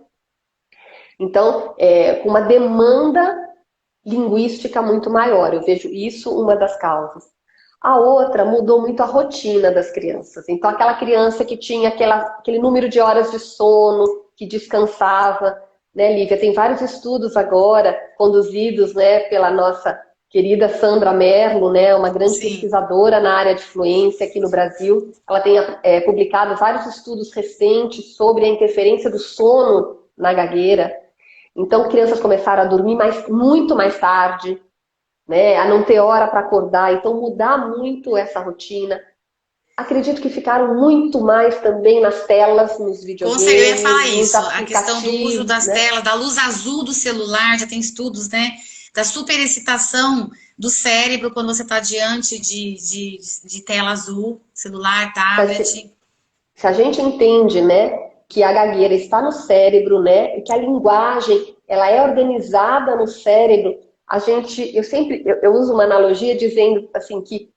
Então, com uma demanda linguística muito maior. Eu vejo isso uma das causas. A outra, mudou muito a rotina das crianças. Então, aquela criança que tinha aquele número de horas de sono, que descansava, né, Lívia? Tem vários estudos agora, conduzidos, né, pela nossa querida Sandra Merlo, né, uma grande pesquisadora na área de fluência aqui no Brasil. Ela tem publicado vários estudos recentes sobre a interferência do sono na gagueira. Então, crianças começaram a dormir muito mais tarde, né, a não ter hora para acordar. Então, mudar muito essa rotina. Acredito que ficaram muito mais também nas telas, nos videogames. Eu ia falar isso, a questão do uso das telas, da luz azul do celular, já tem estudos, né? Da superexcitação do cérebro quando você está diante de tela azul, celular, tablet. Se a gente entende, né, que a gagueira está no cérebro, né, e que a linguagem ela é organizada no cérebro, eu uso uma analogia dizendo assim que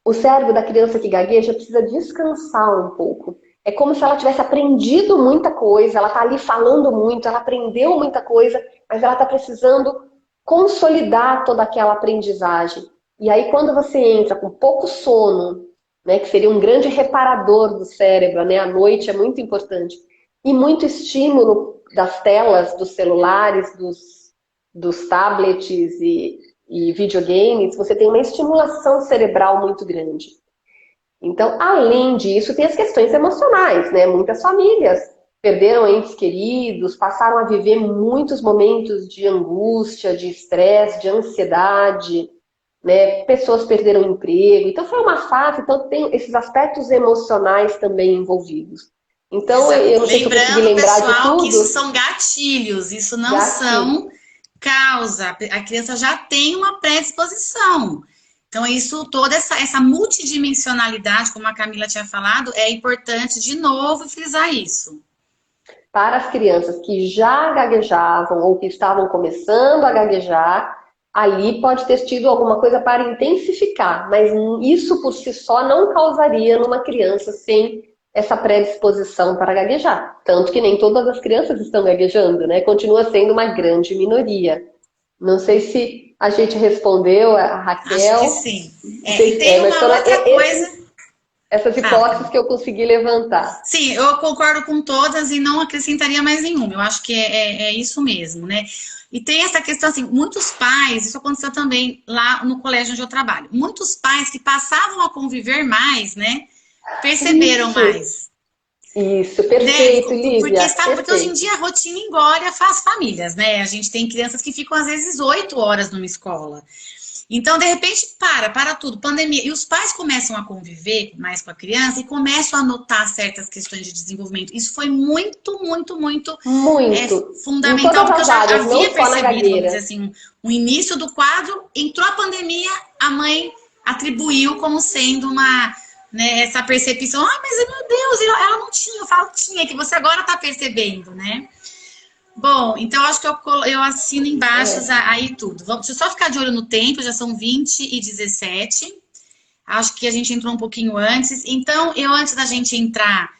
o cérebro da criança que gagueja precisa descansar um pouco. É como se ela tivesse aprendido muita coisa, ela está ali falando muito, ela aprendeu muita coisa, mas ela está precisando consolidar toda aquela aprendizagem. E aí, quando você entra com pouco sono, né, que seria um grande reparador do cérebro, né, à noite é muito importante, e muito estímulo das telas, dos celulares, dos tablets e videogames, você tem uma estimulação cerebral muito grande. Então, além disso, tem as questões emocionais, né? Muitas famílias perderam entes queridos, passaram a viver muitos momentos de angústia, de estresse, de ansiedade, né? Pessoas perderam emprego. Então, foi uma fase, então tem esses aspectos emocionais também envolvidos. Então, eu não sei se eu consegui lembrar de tudo. Que isso são gatilhos, isso não são causa. A criança já tem uma predisposição. Então, toda essa multidimensionalidade, como a Camila tinha falado, é importante, de novo, frisar isso. Para as crianças que já gaguejavam ou que estavam começando a gaguejar, ali pode ter tido alguma coisa para intensificar, mas isso por si só não causaria numa criança sem essa predisposição para gaguejar. Tanto que nem todas as crianças estão gaguejando, né? Continua sendo uma grande minoria. Não sei se a gente respondeu, a Raquel. Acho que sim. E tem uma outra coisa... Essas hipóteses que eu consegui levantar. Sim, eu concordo com todas e não acrescentaria mais nenhuma. Eu acho que é isso mesmo, né? E tem essa questão, assim, muitos pais, isso aconteceu também lá no colégio onde eu trabalho, muitos pais que passavam a conviver mais, né? Perceberam mais. Isso, perfeito, Lívia. Porque hoje em dia a rotina engole as famílias, né? A gente tem crianças que ficam, às vezes, 8 horas numa escola. Então, de repente, para tudo, pandemia. E os pais começam a conviver mais com a criança e começam a notar certas questões de desenvolvimento. Isso foi muito fundamental, porque eu já havia percebido, vamos dizer assim, o início do quadro, entrou a pandemia, a mãe atribuiu como sendo uma... Né, essa percepção, mas meu Deus, ela não tinha, eu falo tinha, que você agora está percebendo, né? Bom, então acho que eu assino embaixo aí tudo. Deixa eu só ficar de olho no tempo, já são 20h17. Acho que a gente entrou um pouquinho antes. Então, antes da gente entrar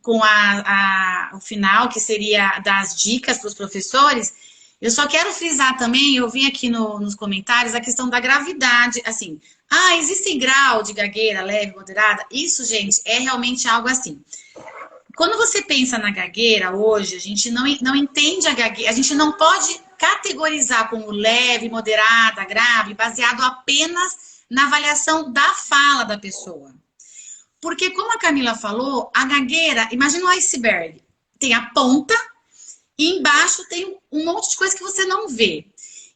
com o final, que seria das dicas para os professores, eu só quero frisar também, eu vi aqui nos comentários, a questão da gravidade, assim... existe grau de gagueira leve, moderada? Isso, gente, é realmente algo assim. Quando você pensa na gagueira hoje, a gente não entende a gagueira, a gente não pode categorizar como leve, moderada, grave, baseado apenas na avaliação da fala da pessoa. Porque, como a Camila falou, a gagueira, imagina um iceberg, tem a ponta e embaixo tem um monte de coisa que você não vê.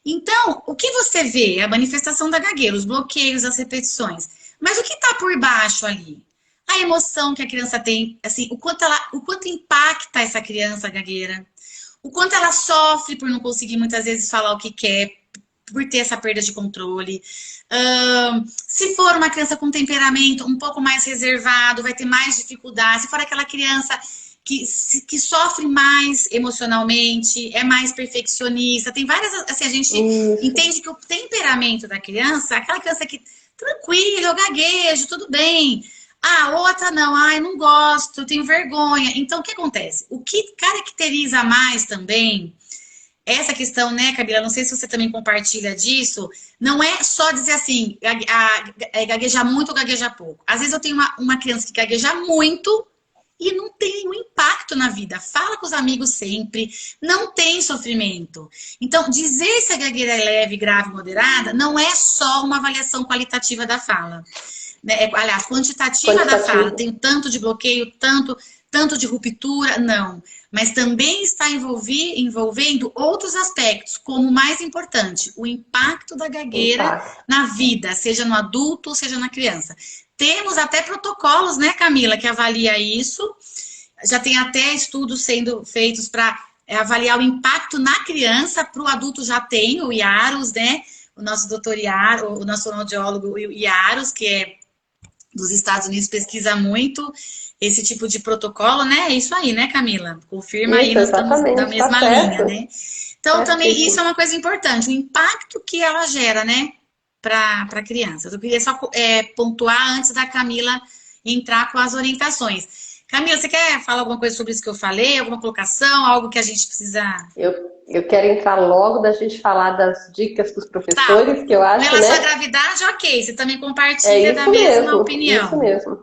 Então, o que você vê é a manifestação da gagueira, os bloqueios, as repetições. Mas o que está por baixo ali? a emoção que a criança tem, assim, o quanto impacta essa criança gagueira, o quanto ela sofre por não conseguir muitas vezes falar o que quer, por ter essa perda de controle. Se for uma criança com temperamento um pouco mais reservado, vai ter mais dificuldade. Se for aquela criança que sofre mais emocionalmente, é mais perfeccionista, tem várias, assim, a gente entende que o temperamento da criança, aquela criança que, tranquilo, eu gaguejo, tudo bem. Ah, outra não, ah, eu não gosto, eu tenho vergonha. Então, o que acontece? O que caracteriza mais também essa questão, né, Camila? Não sei se você também compartilha disso. Não é só dizer assim, gaguejar muito ou gaguejar pouco. Às vezes eu tenho uma criança que gagueja muito e não tem um impacto na vida. Fala com os amigos sempre, não tem sofrimento. Então, dizer se a gagueira é leve, grave, moderada, não é só uma avaliação qualitativa da fala. Aliás, quantitativa da fala. Tem tanto de bloqueio, tanto de ruptura, não. Mas também está envolvendo outros aspectos, como o mais importante, o impacto da gagueira na vida, seja no adulto, seja na criança. Temos até protocolos, né, Camila, que avalia isso. Já tem até estudos sendo feitos para avaliar o impacto na criança. Para o adulto já tem o IAROS, né? O nosso doutor Iaros, o nosso fonoaudiólogo Iaros, que é dos Estados Unidos, pesquisa muito esse tipo de protocolo, né? É isso aí, né, Camila? Confirma aí, nós estamos da mesma linha, né? Então, também isso é uma coisa importante, o impacto que ela gera, né, para a criança. Eu queria só pontuar antes da Camila entrar com as orientações. Camila, você quer falar alguma coisa sobre isso que eu falei? Alguma colocação? Algo que a gente precisa... Eu quero entrar logo da gente falar das dicas dos professores, que eu acho, com relação à gravidade, ok. Você também compartilha da mesma opinião. Isso mesmo.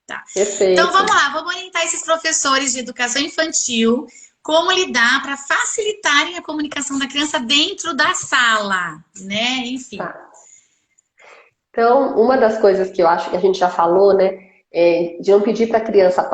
Tá. Perfeito. Então, vamos lá. Vamos orientar esses professores de educação infantil como lidar para facilitarem a comunicação da criança dentro da sala, né? Enfim. Tá. Então, uma das coisas que eu acho que a gente já falou, né, é de não pedir para a criança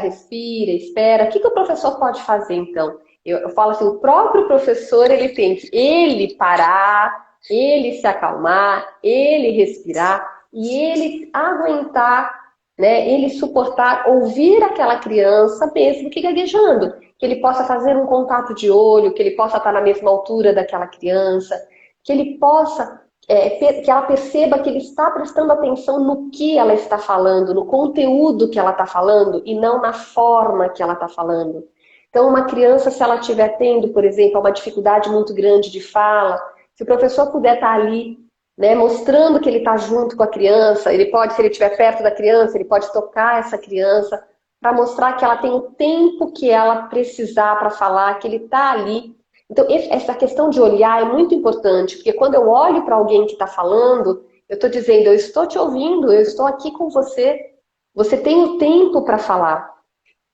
respira, espera. O que o professor pode fazer, então? Eu falo assim, o próprio professor, ele tem que ele parar, ele se acalmar, ele respirar e ele aguentar, né, ele suportar, ouvir aquela criança mesmo que gaguejando. Que ele possa fazer um contato de olho, que ele possa estar na mesma altura daquela criança, que ele possa, que ela perceba que ele está prestando atenção no que ela está falando, no conteúdo que ela está falando e não na forma que ela está falando. Então, uma criança, se ela estiver tendo, por exemplo, uma dificuldade muito grande de fala, se o professor puder estar ali, né, mostrando que ele está junto com a criança, ele pode, se ele estiver perto da criança, ele pode tocar essa criança para mostrar que ela tem o tempo que ela precisar para falar, que ele está ali. Então, essa questão de olhar é muito importante, porque quando eu olho para alguém que está falando, eu estou dizendo, eu estou te ouvindo, eu estou aqui com você, você tem o tempo para falar.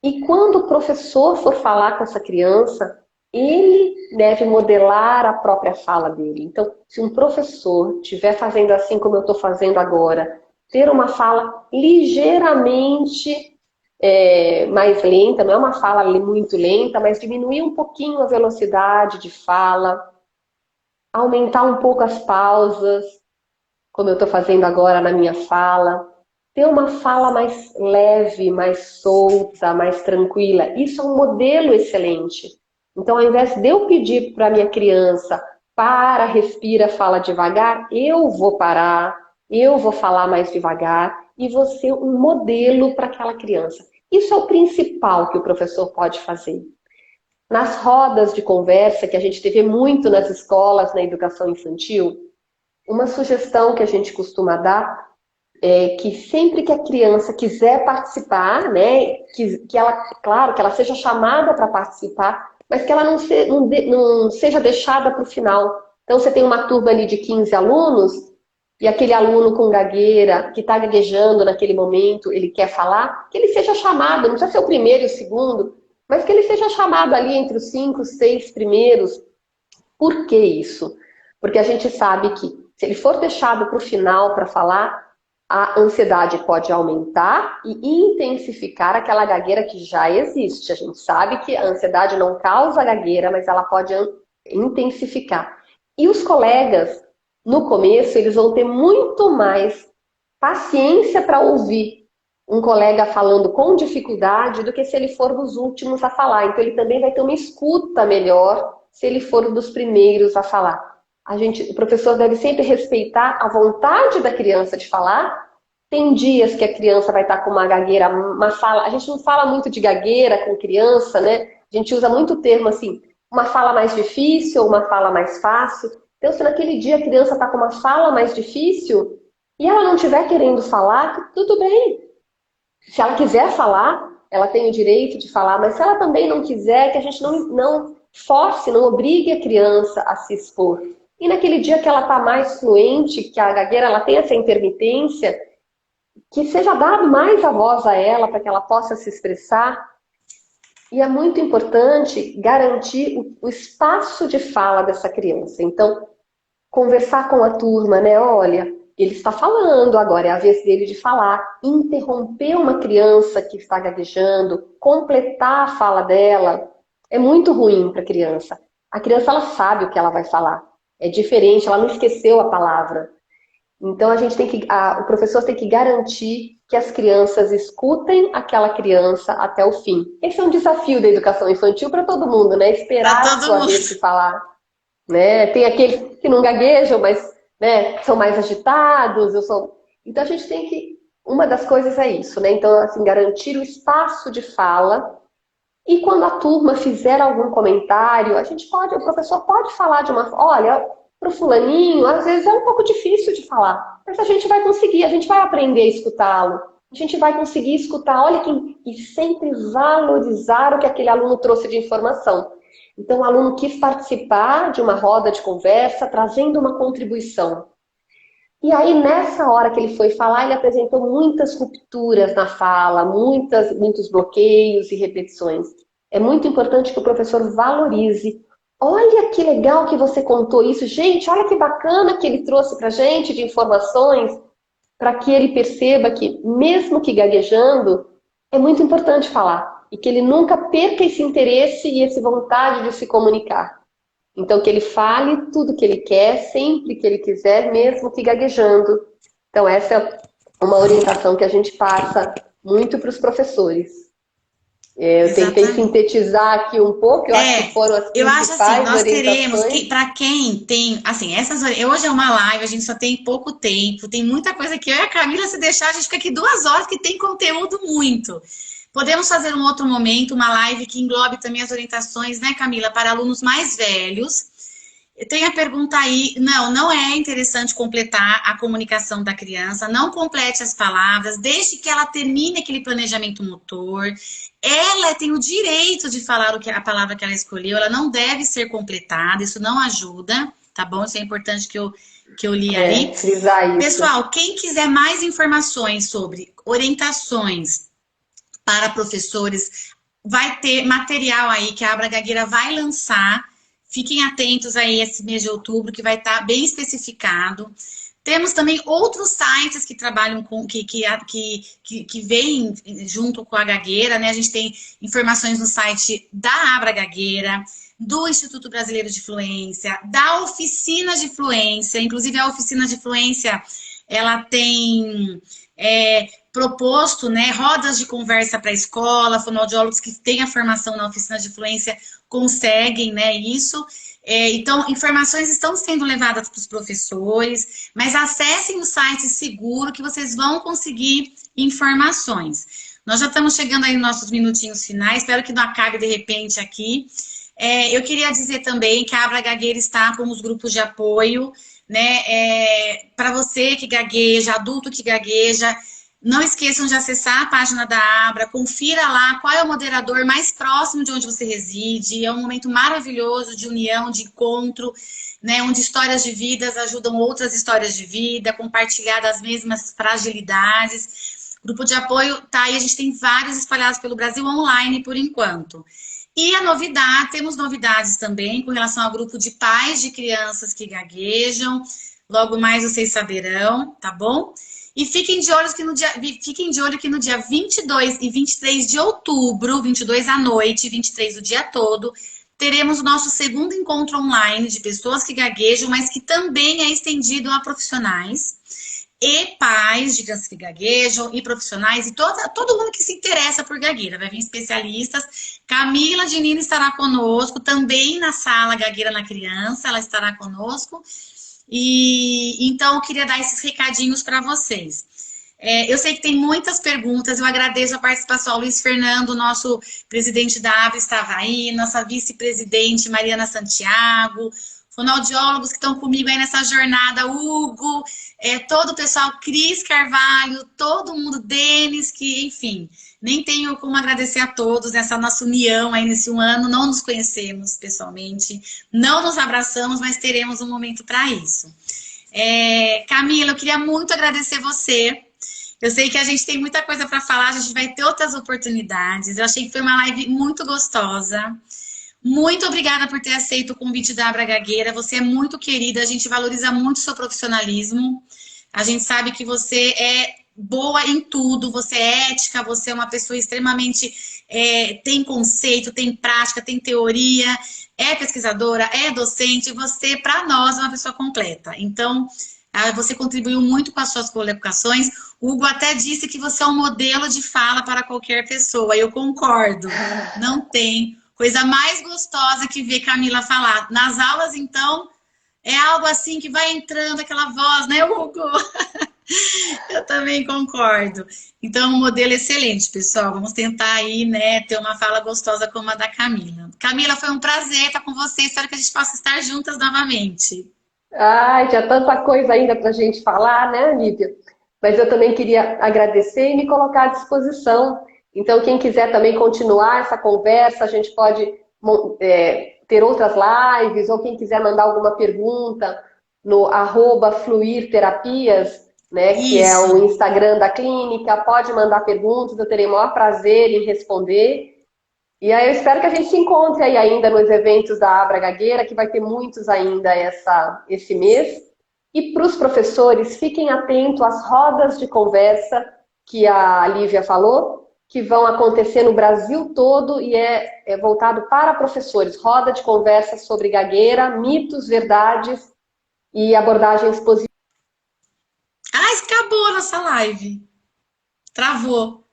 E quando o professor for falar com essa criança, ele deve modelar a própria fala dele. Então, se um professor estiver fazendo assim como eu estou fazendo agora, ter uma fala ligeiramente mais lenta, não é uma fala muito lenta, mas diminuir um pouquinho a velocidade de fala, aumentar um pouco as pausas, como eu estou fazendo agora na minha fala, ter uma fala mais leve, mais solta, mais tranquila. Isso é um modelo excelente. Então, ao invés de eu pedir para a minha criança, respira, fala devagar, eu vou parar, eu vou falar mais devagar e vou ser um modelo para aquela criança. Isso é o principal que o professor pode fazer. Nas rodas de conversa, que a gente teve muito nas escolas, na educação infantil, uma sugestão que a gente costuma dar é que sempre que a criança quiser participar, né, que ela, claro, que ela seja chamada para participar, mas que ela não seja deixada para o final. Então, você tem uma turma ali de 15 alunos, e aquele aluno com gagueira, que está gaguejando naquele momento, ele quer falar, que ele seja chamado, não precisa ser o primeiro e o segundo, mas que ele seja chamado ali entre os 5, 6 primeiros. Por que isso? Porque a gente sabe que se ele for deixado para o final para falar, a ansiedade pode aumentar e intensificar aquela gagueira que já existe. A gente sabe que a ansiedade não causa gagueira, mas ela pode intensificar. E os colegas, no começo, eles vão ter muito mais paciência para ouvir um colega falando com dificuldade do que se ele for dos últimos a falar. Então, ele também vai ter uma escuta melhor se ele for dos primeiros a falar. O professor deve sempre respeitar a vontade da criança de falar. Tem dias que a criança vai estar com uma gagueira, uma fala. A gente não fala muito de gagueira com criança, né? A gente usa muito o termo assim, uma fala mais difícil ou uma fala mais fácil. Então, se naquele dia a criança está com uma fala mais difícil e ela não estiver querendo falar, tudo bem. Se ela quiser falar, ela tem o direito de falar, mas se ela também não quiser, que a gente não force, não obrigue a criança a se expor. E naquele dia que ela está mais fluente, que a gagueira ela tem essa intermitência, que seja dado mais a voz a ela para que ela possa se expressar. E é muito importante garantir o espaço de fala dessa criança. Então, conversar com a turma, né? Olha, ele está falando, agora é a vez dele de falar. Interromper uma criança que está gaguejando, completar a fala dela, é muito ruim para a criança. A criança, ela sabe o que ela vai falar. É diferente, ela não esqueceu a palavra. Então, o professor tem que garantir que as crianças escutem aquela criança até o fim. Esse é um desafio da educação infantil para todo mundo, né? Esperar a sua vez de falar. Né? Tem aqueles que não gaguejam, mas né, são mais agitados. Então, a gente tem que... Uma das coisas é isso, né? Então, assim, garantir o espaço de fala. E quando a turma fizer algum comentário, o professor pode falar de uma... Olha, para o fulaninho, às vezes é um pouco difícil de falar, mas a gente vai conseguir, a gente vai aprender a escutá-lo, a gente vai conseguir escutar, olha, e sempre valorizar o que aquele aluno trouxe de informação. Então, o aluno quis participar de uma roda de conversa, trazendo uma contribuição. E aí, nessa hora que ele foi falar, ele apresentou muitas rupturas na fala, muitos bloqueios e repetições. É muito importante que o professor valorize. Olha que legal que você contou isso. Gente, olha que bacana que ele trouxe pra gente de informações, para que ele perceba que, mesmo que gaguejando, é muito importante falar. E que ele nunca perca esse interesse e essa vontade de se comunicar. Então, que ele fale tudo que ele quer, sempre que ele quiser, mesmo que gaguejando. Então, essa é uma orientação que a gente passa muito para os professores. Eu tentei sintetizar aqui um pouco, eu acho que foram as principais. Eu acho assim, nós teremos, para quem tem, assim, hoje é uma live, a gente só tem pouco tempo, tem muita coisa que eu e a Camila, se deixar, a gente fica aqui 2 horas, que tem conteúdo muito. Podemos fazer um outro momento, uma live que englobe também as orientações, né, Camila, para alunos mais velhos. Tem a pergunta aí, não é interessante completar a comunicação da criança, não complete as palavras, deixe que ela termine aquele planejamento motor. Ela tem o direito de falar a palavra que ela escolheu, ela não deve ser completada, isso não ajuda, tá bom? Isso é importante que eu li aí. Pessoal, quem quiser mais informações sobre orientações para professores, vai ter material aí que a Abra Gagueira vai lançar. Fiquem atentos aí esse mês de outubro, que vai estar bem especificado. Temos também outros sites que trabalham com, que vêm junto com a Gagueira, né? A gente tem informações no site da Abra Gagueira, do Instituto Brasileiro de Fluência, da Oficina de Fluência. Inclusive, a Oficina de Fluência, ela tem proposto, né, rodas de conversa para a escola, fonoaudiólogos que têm a formação na Oficina de Fluência conseguem, né, isso. Então, informações estão sendo levadas para os professores, mas acessem o site seguro que vocês vão conseguir informações. Nós já estamos chegando aí nos nossos minutinhos finais, espero que não acabe de repente aqui. Eu queria dizer também que a Abra Gagueira está com os grupos de apoio, né, para você que gagueja, adulto que gagueja. Não esqueçam de acessar a página da Abra, confira lá qual é o moderador mais próximo de onde você reside. É um momento maravilhoso de união, de encontro, né, onde histórias de vidas ajudam outras histórias de vida, compartilhar das mesmas fragilidades. O grupo de apoio tá aí, a gente tem vários espalhados pelo Brasil online por enquanto. E temos novidades também com relação ao grupo de pais de crianças que gaguejam. Logo mais vocês saberão, tá bom? E fiquem de olho que no dia 22 e 23 de outubro, 22 à noite, 23 o dia todo, teremos o nosso segundo encontro online de pessoas que gaguejam, mas que também é estendido a profissionais. e pais de crianças que gaguejam, e profissionais, e todo mundo que se interessa por gagueira. Vai vir especialistas. Camila Diniz estará conosco, também na sala Gagueira na Criança, ela estará conosco. E então, eu queria dar esses recadinhos para vocês. Eu sei que tem muitas perguntas, eu agradeço a participação ao Luiz Fernando, nosso presidente da ABRA estava aí, nossa vice-presidente Mariana Santiago, fonoaudiólogos que estão comigo aí nessa jornada, Hugo, todo o pessoal, Cris Carvalho, todo mundo, Denis, que, enfim, nem tenho como agradecer a todos nessa nossa união aí nesse um ano, não nos conhecemos pessoalmente, não nos abraçamos, mas teremos um momento para isso. Camila, eu queria muito agradecer você. Eu sei que a gente tem muita coisa para falar, a gente vai ter outras oportunidades. Eu achei que foi uma live muito gostosa. Muito obrigada por ter aceito o convite da Abra Gagueira. Você é muito querida, a gente valoriza muito o seu profissionalismo. A gente sabe que você é boa em tudo, você é ética, você é uma pessoa extremamente... tem conceito, tem prática, tem teoria, é pesquisadora, é docente. Você, para nós, é uma pessoa completa. Então, você contribuiu muito com as suas colocações. O Hugo até disse que você é um modelo de fala para qualquer pessoa. Eu concordo. Não tem coisa mais gostosa que ver Camila falar. Nas aulas, então, é algo assim que vai entrando aquela voz, né, Hugo? Eu também concordo. Então, um modelo excelente, pessoal. Vamos tentar aí, né, ter uma fala gostosa como a da Camila. Camila, foi um prazer estar com você. Espero que a gente possa estar juntas novamente. Ai, tinha tanta coisa ainda para a gente falar, né, Lívia? Mas eu também queria agradecer e me colocar à disposição. Então, quem quiser também continuar essa conversa, a gente pode ter outras lives, ou quem quiser mandar alguma pergunta no @fluirterapias, né, que é o Instagram da clínica, pode mandar perguntas, eu terei o maior prazer em responder. E aí eu espero que a gente se encontre aí ainda nos eventos da Abra Gagueira, que vai ter muitos ainda esse mês. E para os professores, fiquem atentos às rodas de conversa que a Lívia falou, que vão acontecer no Brasil todo e é voltado para professores. Roda de conversa sobre gagueira, mitos, verdades e abordagens positivas. Ah, acabou a nossa live. Travou.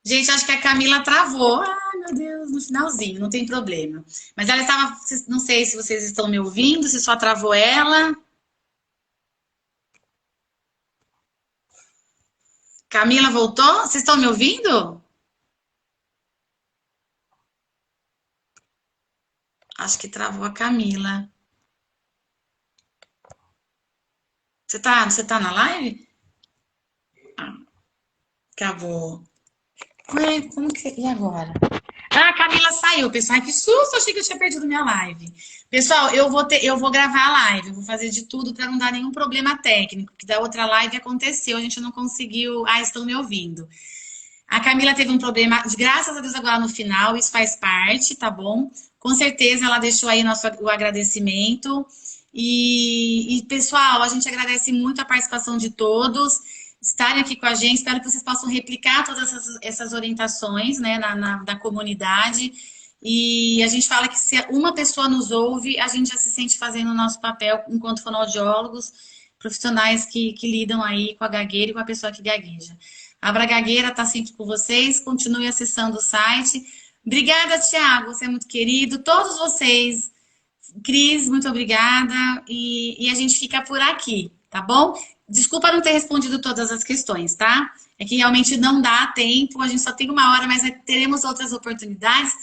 Gente, acho que a Camila travou. Ai, meu Deus, no finalzinho, não tem problema. Mas ela estava, não sei se vocês estão me ouvindo, se só travou ela. Camila voltou? Vocês estão me ouvindo? Acho que travou a Camila. Você tá na live? Ah, acabou. Ué, como que... E agora? Ah, a Camila saiu, pessoal. Ai, que susto! Achei que eu tinha perdido minha live. Pessoal, eu vou gravar a live. Vou fazer de tudo para não dar nenhum problema técnico. Que da outra live aconteceu, a gente não conseguiu. Ah, estão me ouvindo. A Camila teve um problema, graças a Deus, agora no final. Isso faz parte, tá bom? Com certeza ela deixou aí o agradecimento. E, pessoal, a gente agradece muito a participação de todos estarem aqui com a gente. Espero que vocês possam replicar todas essas orientações, né, na comunidade. E a gente fala que se uma pessoa nos ouve, a gente já se sente fazendo o nosso papel enquanto fonoaudiólogos, profissionais que lidam aí com a gagueira e com a pessoa que gagueja. A Abra Gagueira está sempre com vocês, continue acessando o site. Obrigada, Thiago, você é muito querido. Todos vocês, Cris, muito obrigada. E a gente fica por aqui, tá bom? Desculpa não ter respondido todas as questões, tá? É que realmente não dá tempo, a gente só tem uma hora, mas teremos outras oportunidades.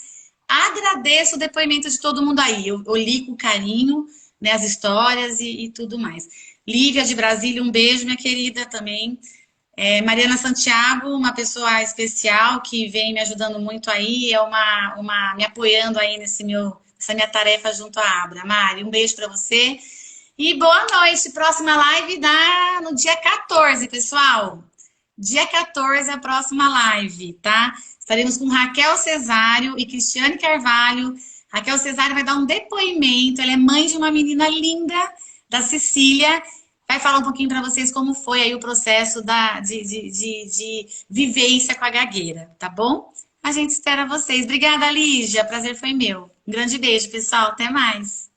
Agradeço o depoimento de todo mundo aí. Eu li com carinho, né, as histórias e tudo mais. Lívia de Brasília, um beijo, minha querida, também. Mariana Santiago, uma pessoa especial que vem me ajudando muito aí, me apoiando aí nessa minha tarefa junto à Abra. Mari, um beijo para você. E boa noite. Próxima live no dia 14, pessoal. Dia 14 a próxima live, tá? Estaremos com Raquel Cesário e Cristiane Carvalho. Raquel Cesário vai dar um depoimento. Ela é mãe de uma menina linda, da Cecília. Vai falar um pouquinho para vocês como foi aí o processo de vivência com a gagueira, tá bom? A gente espera vocês. Obrigada, Lígia. Prazer foi meu. Um grande beijo, pessoal. Até mais.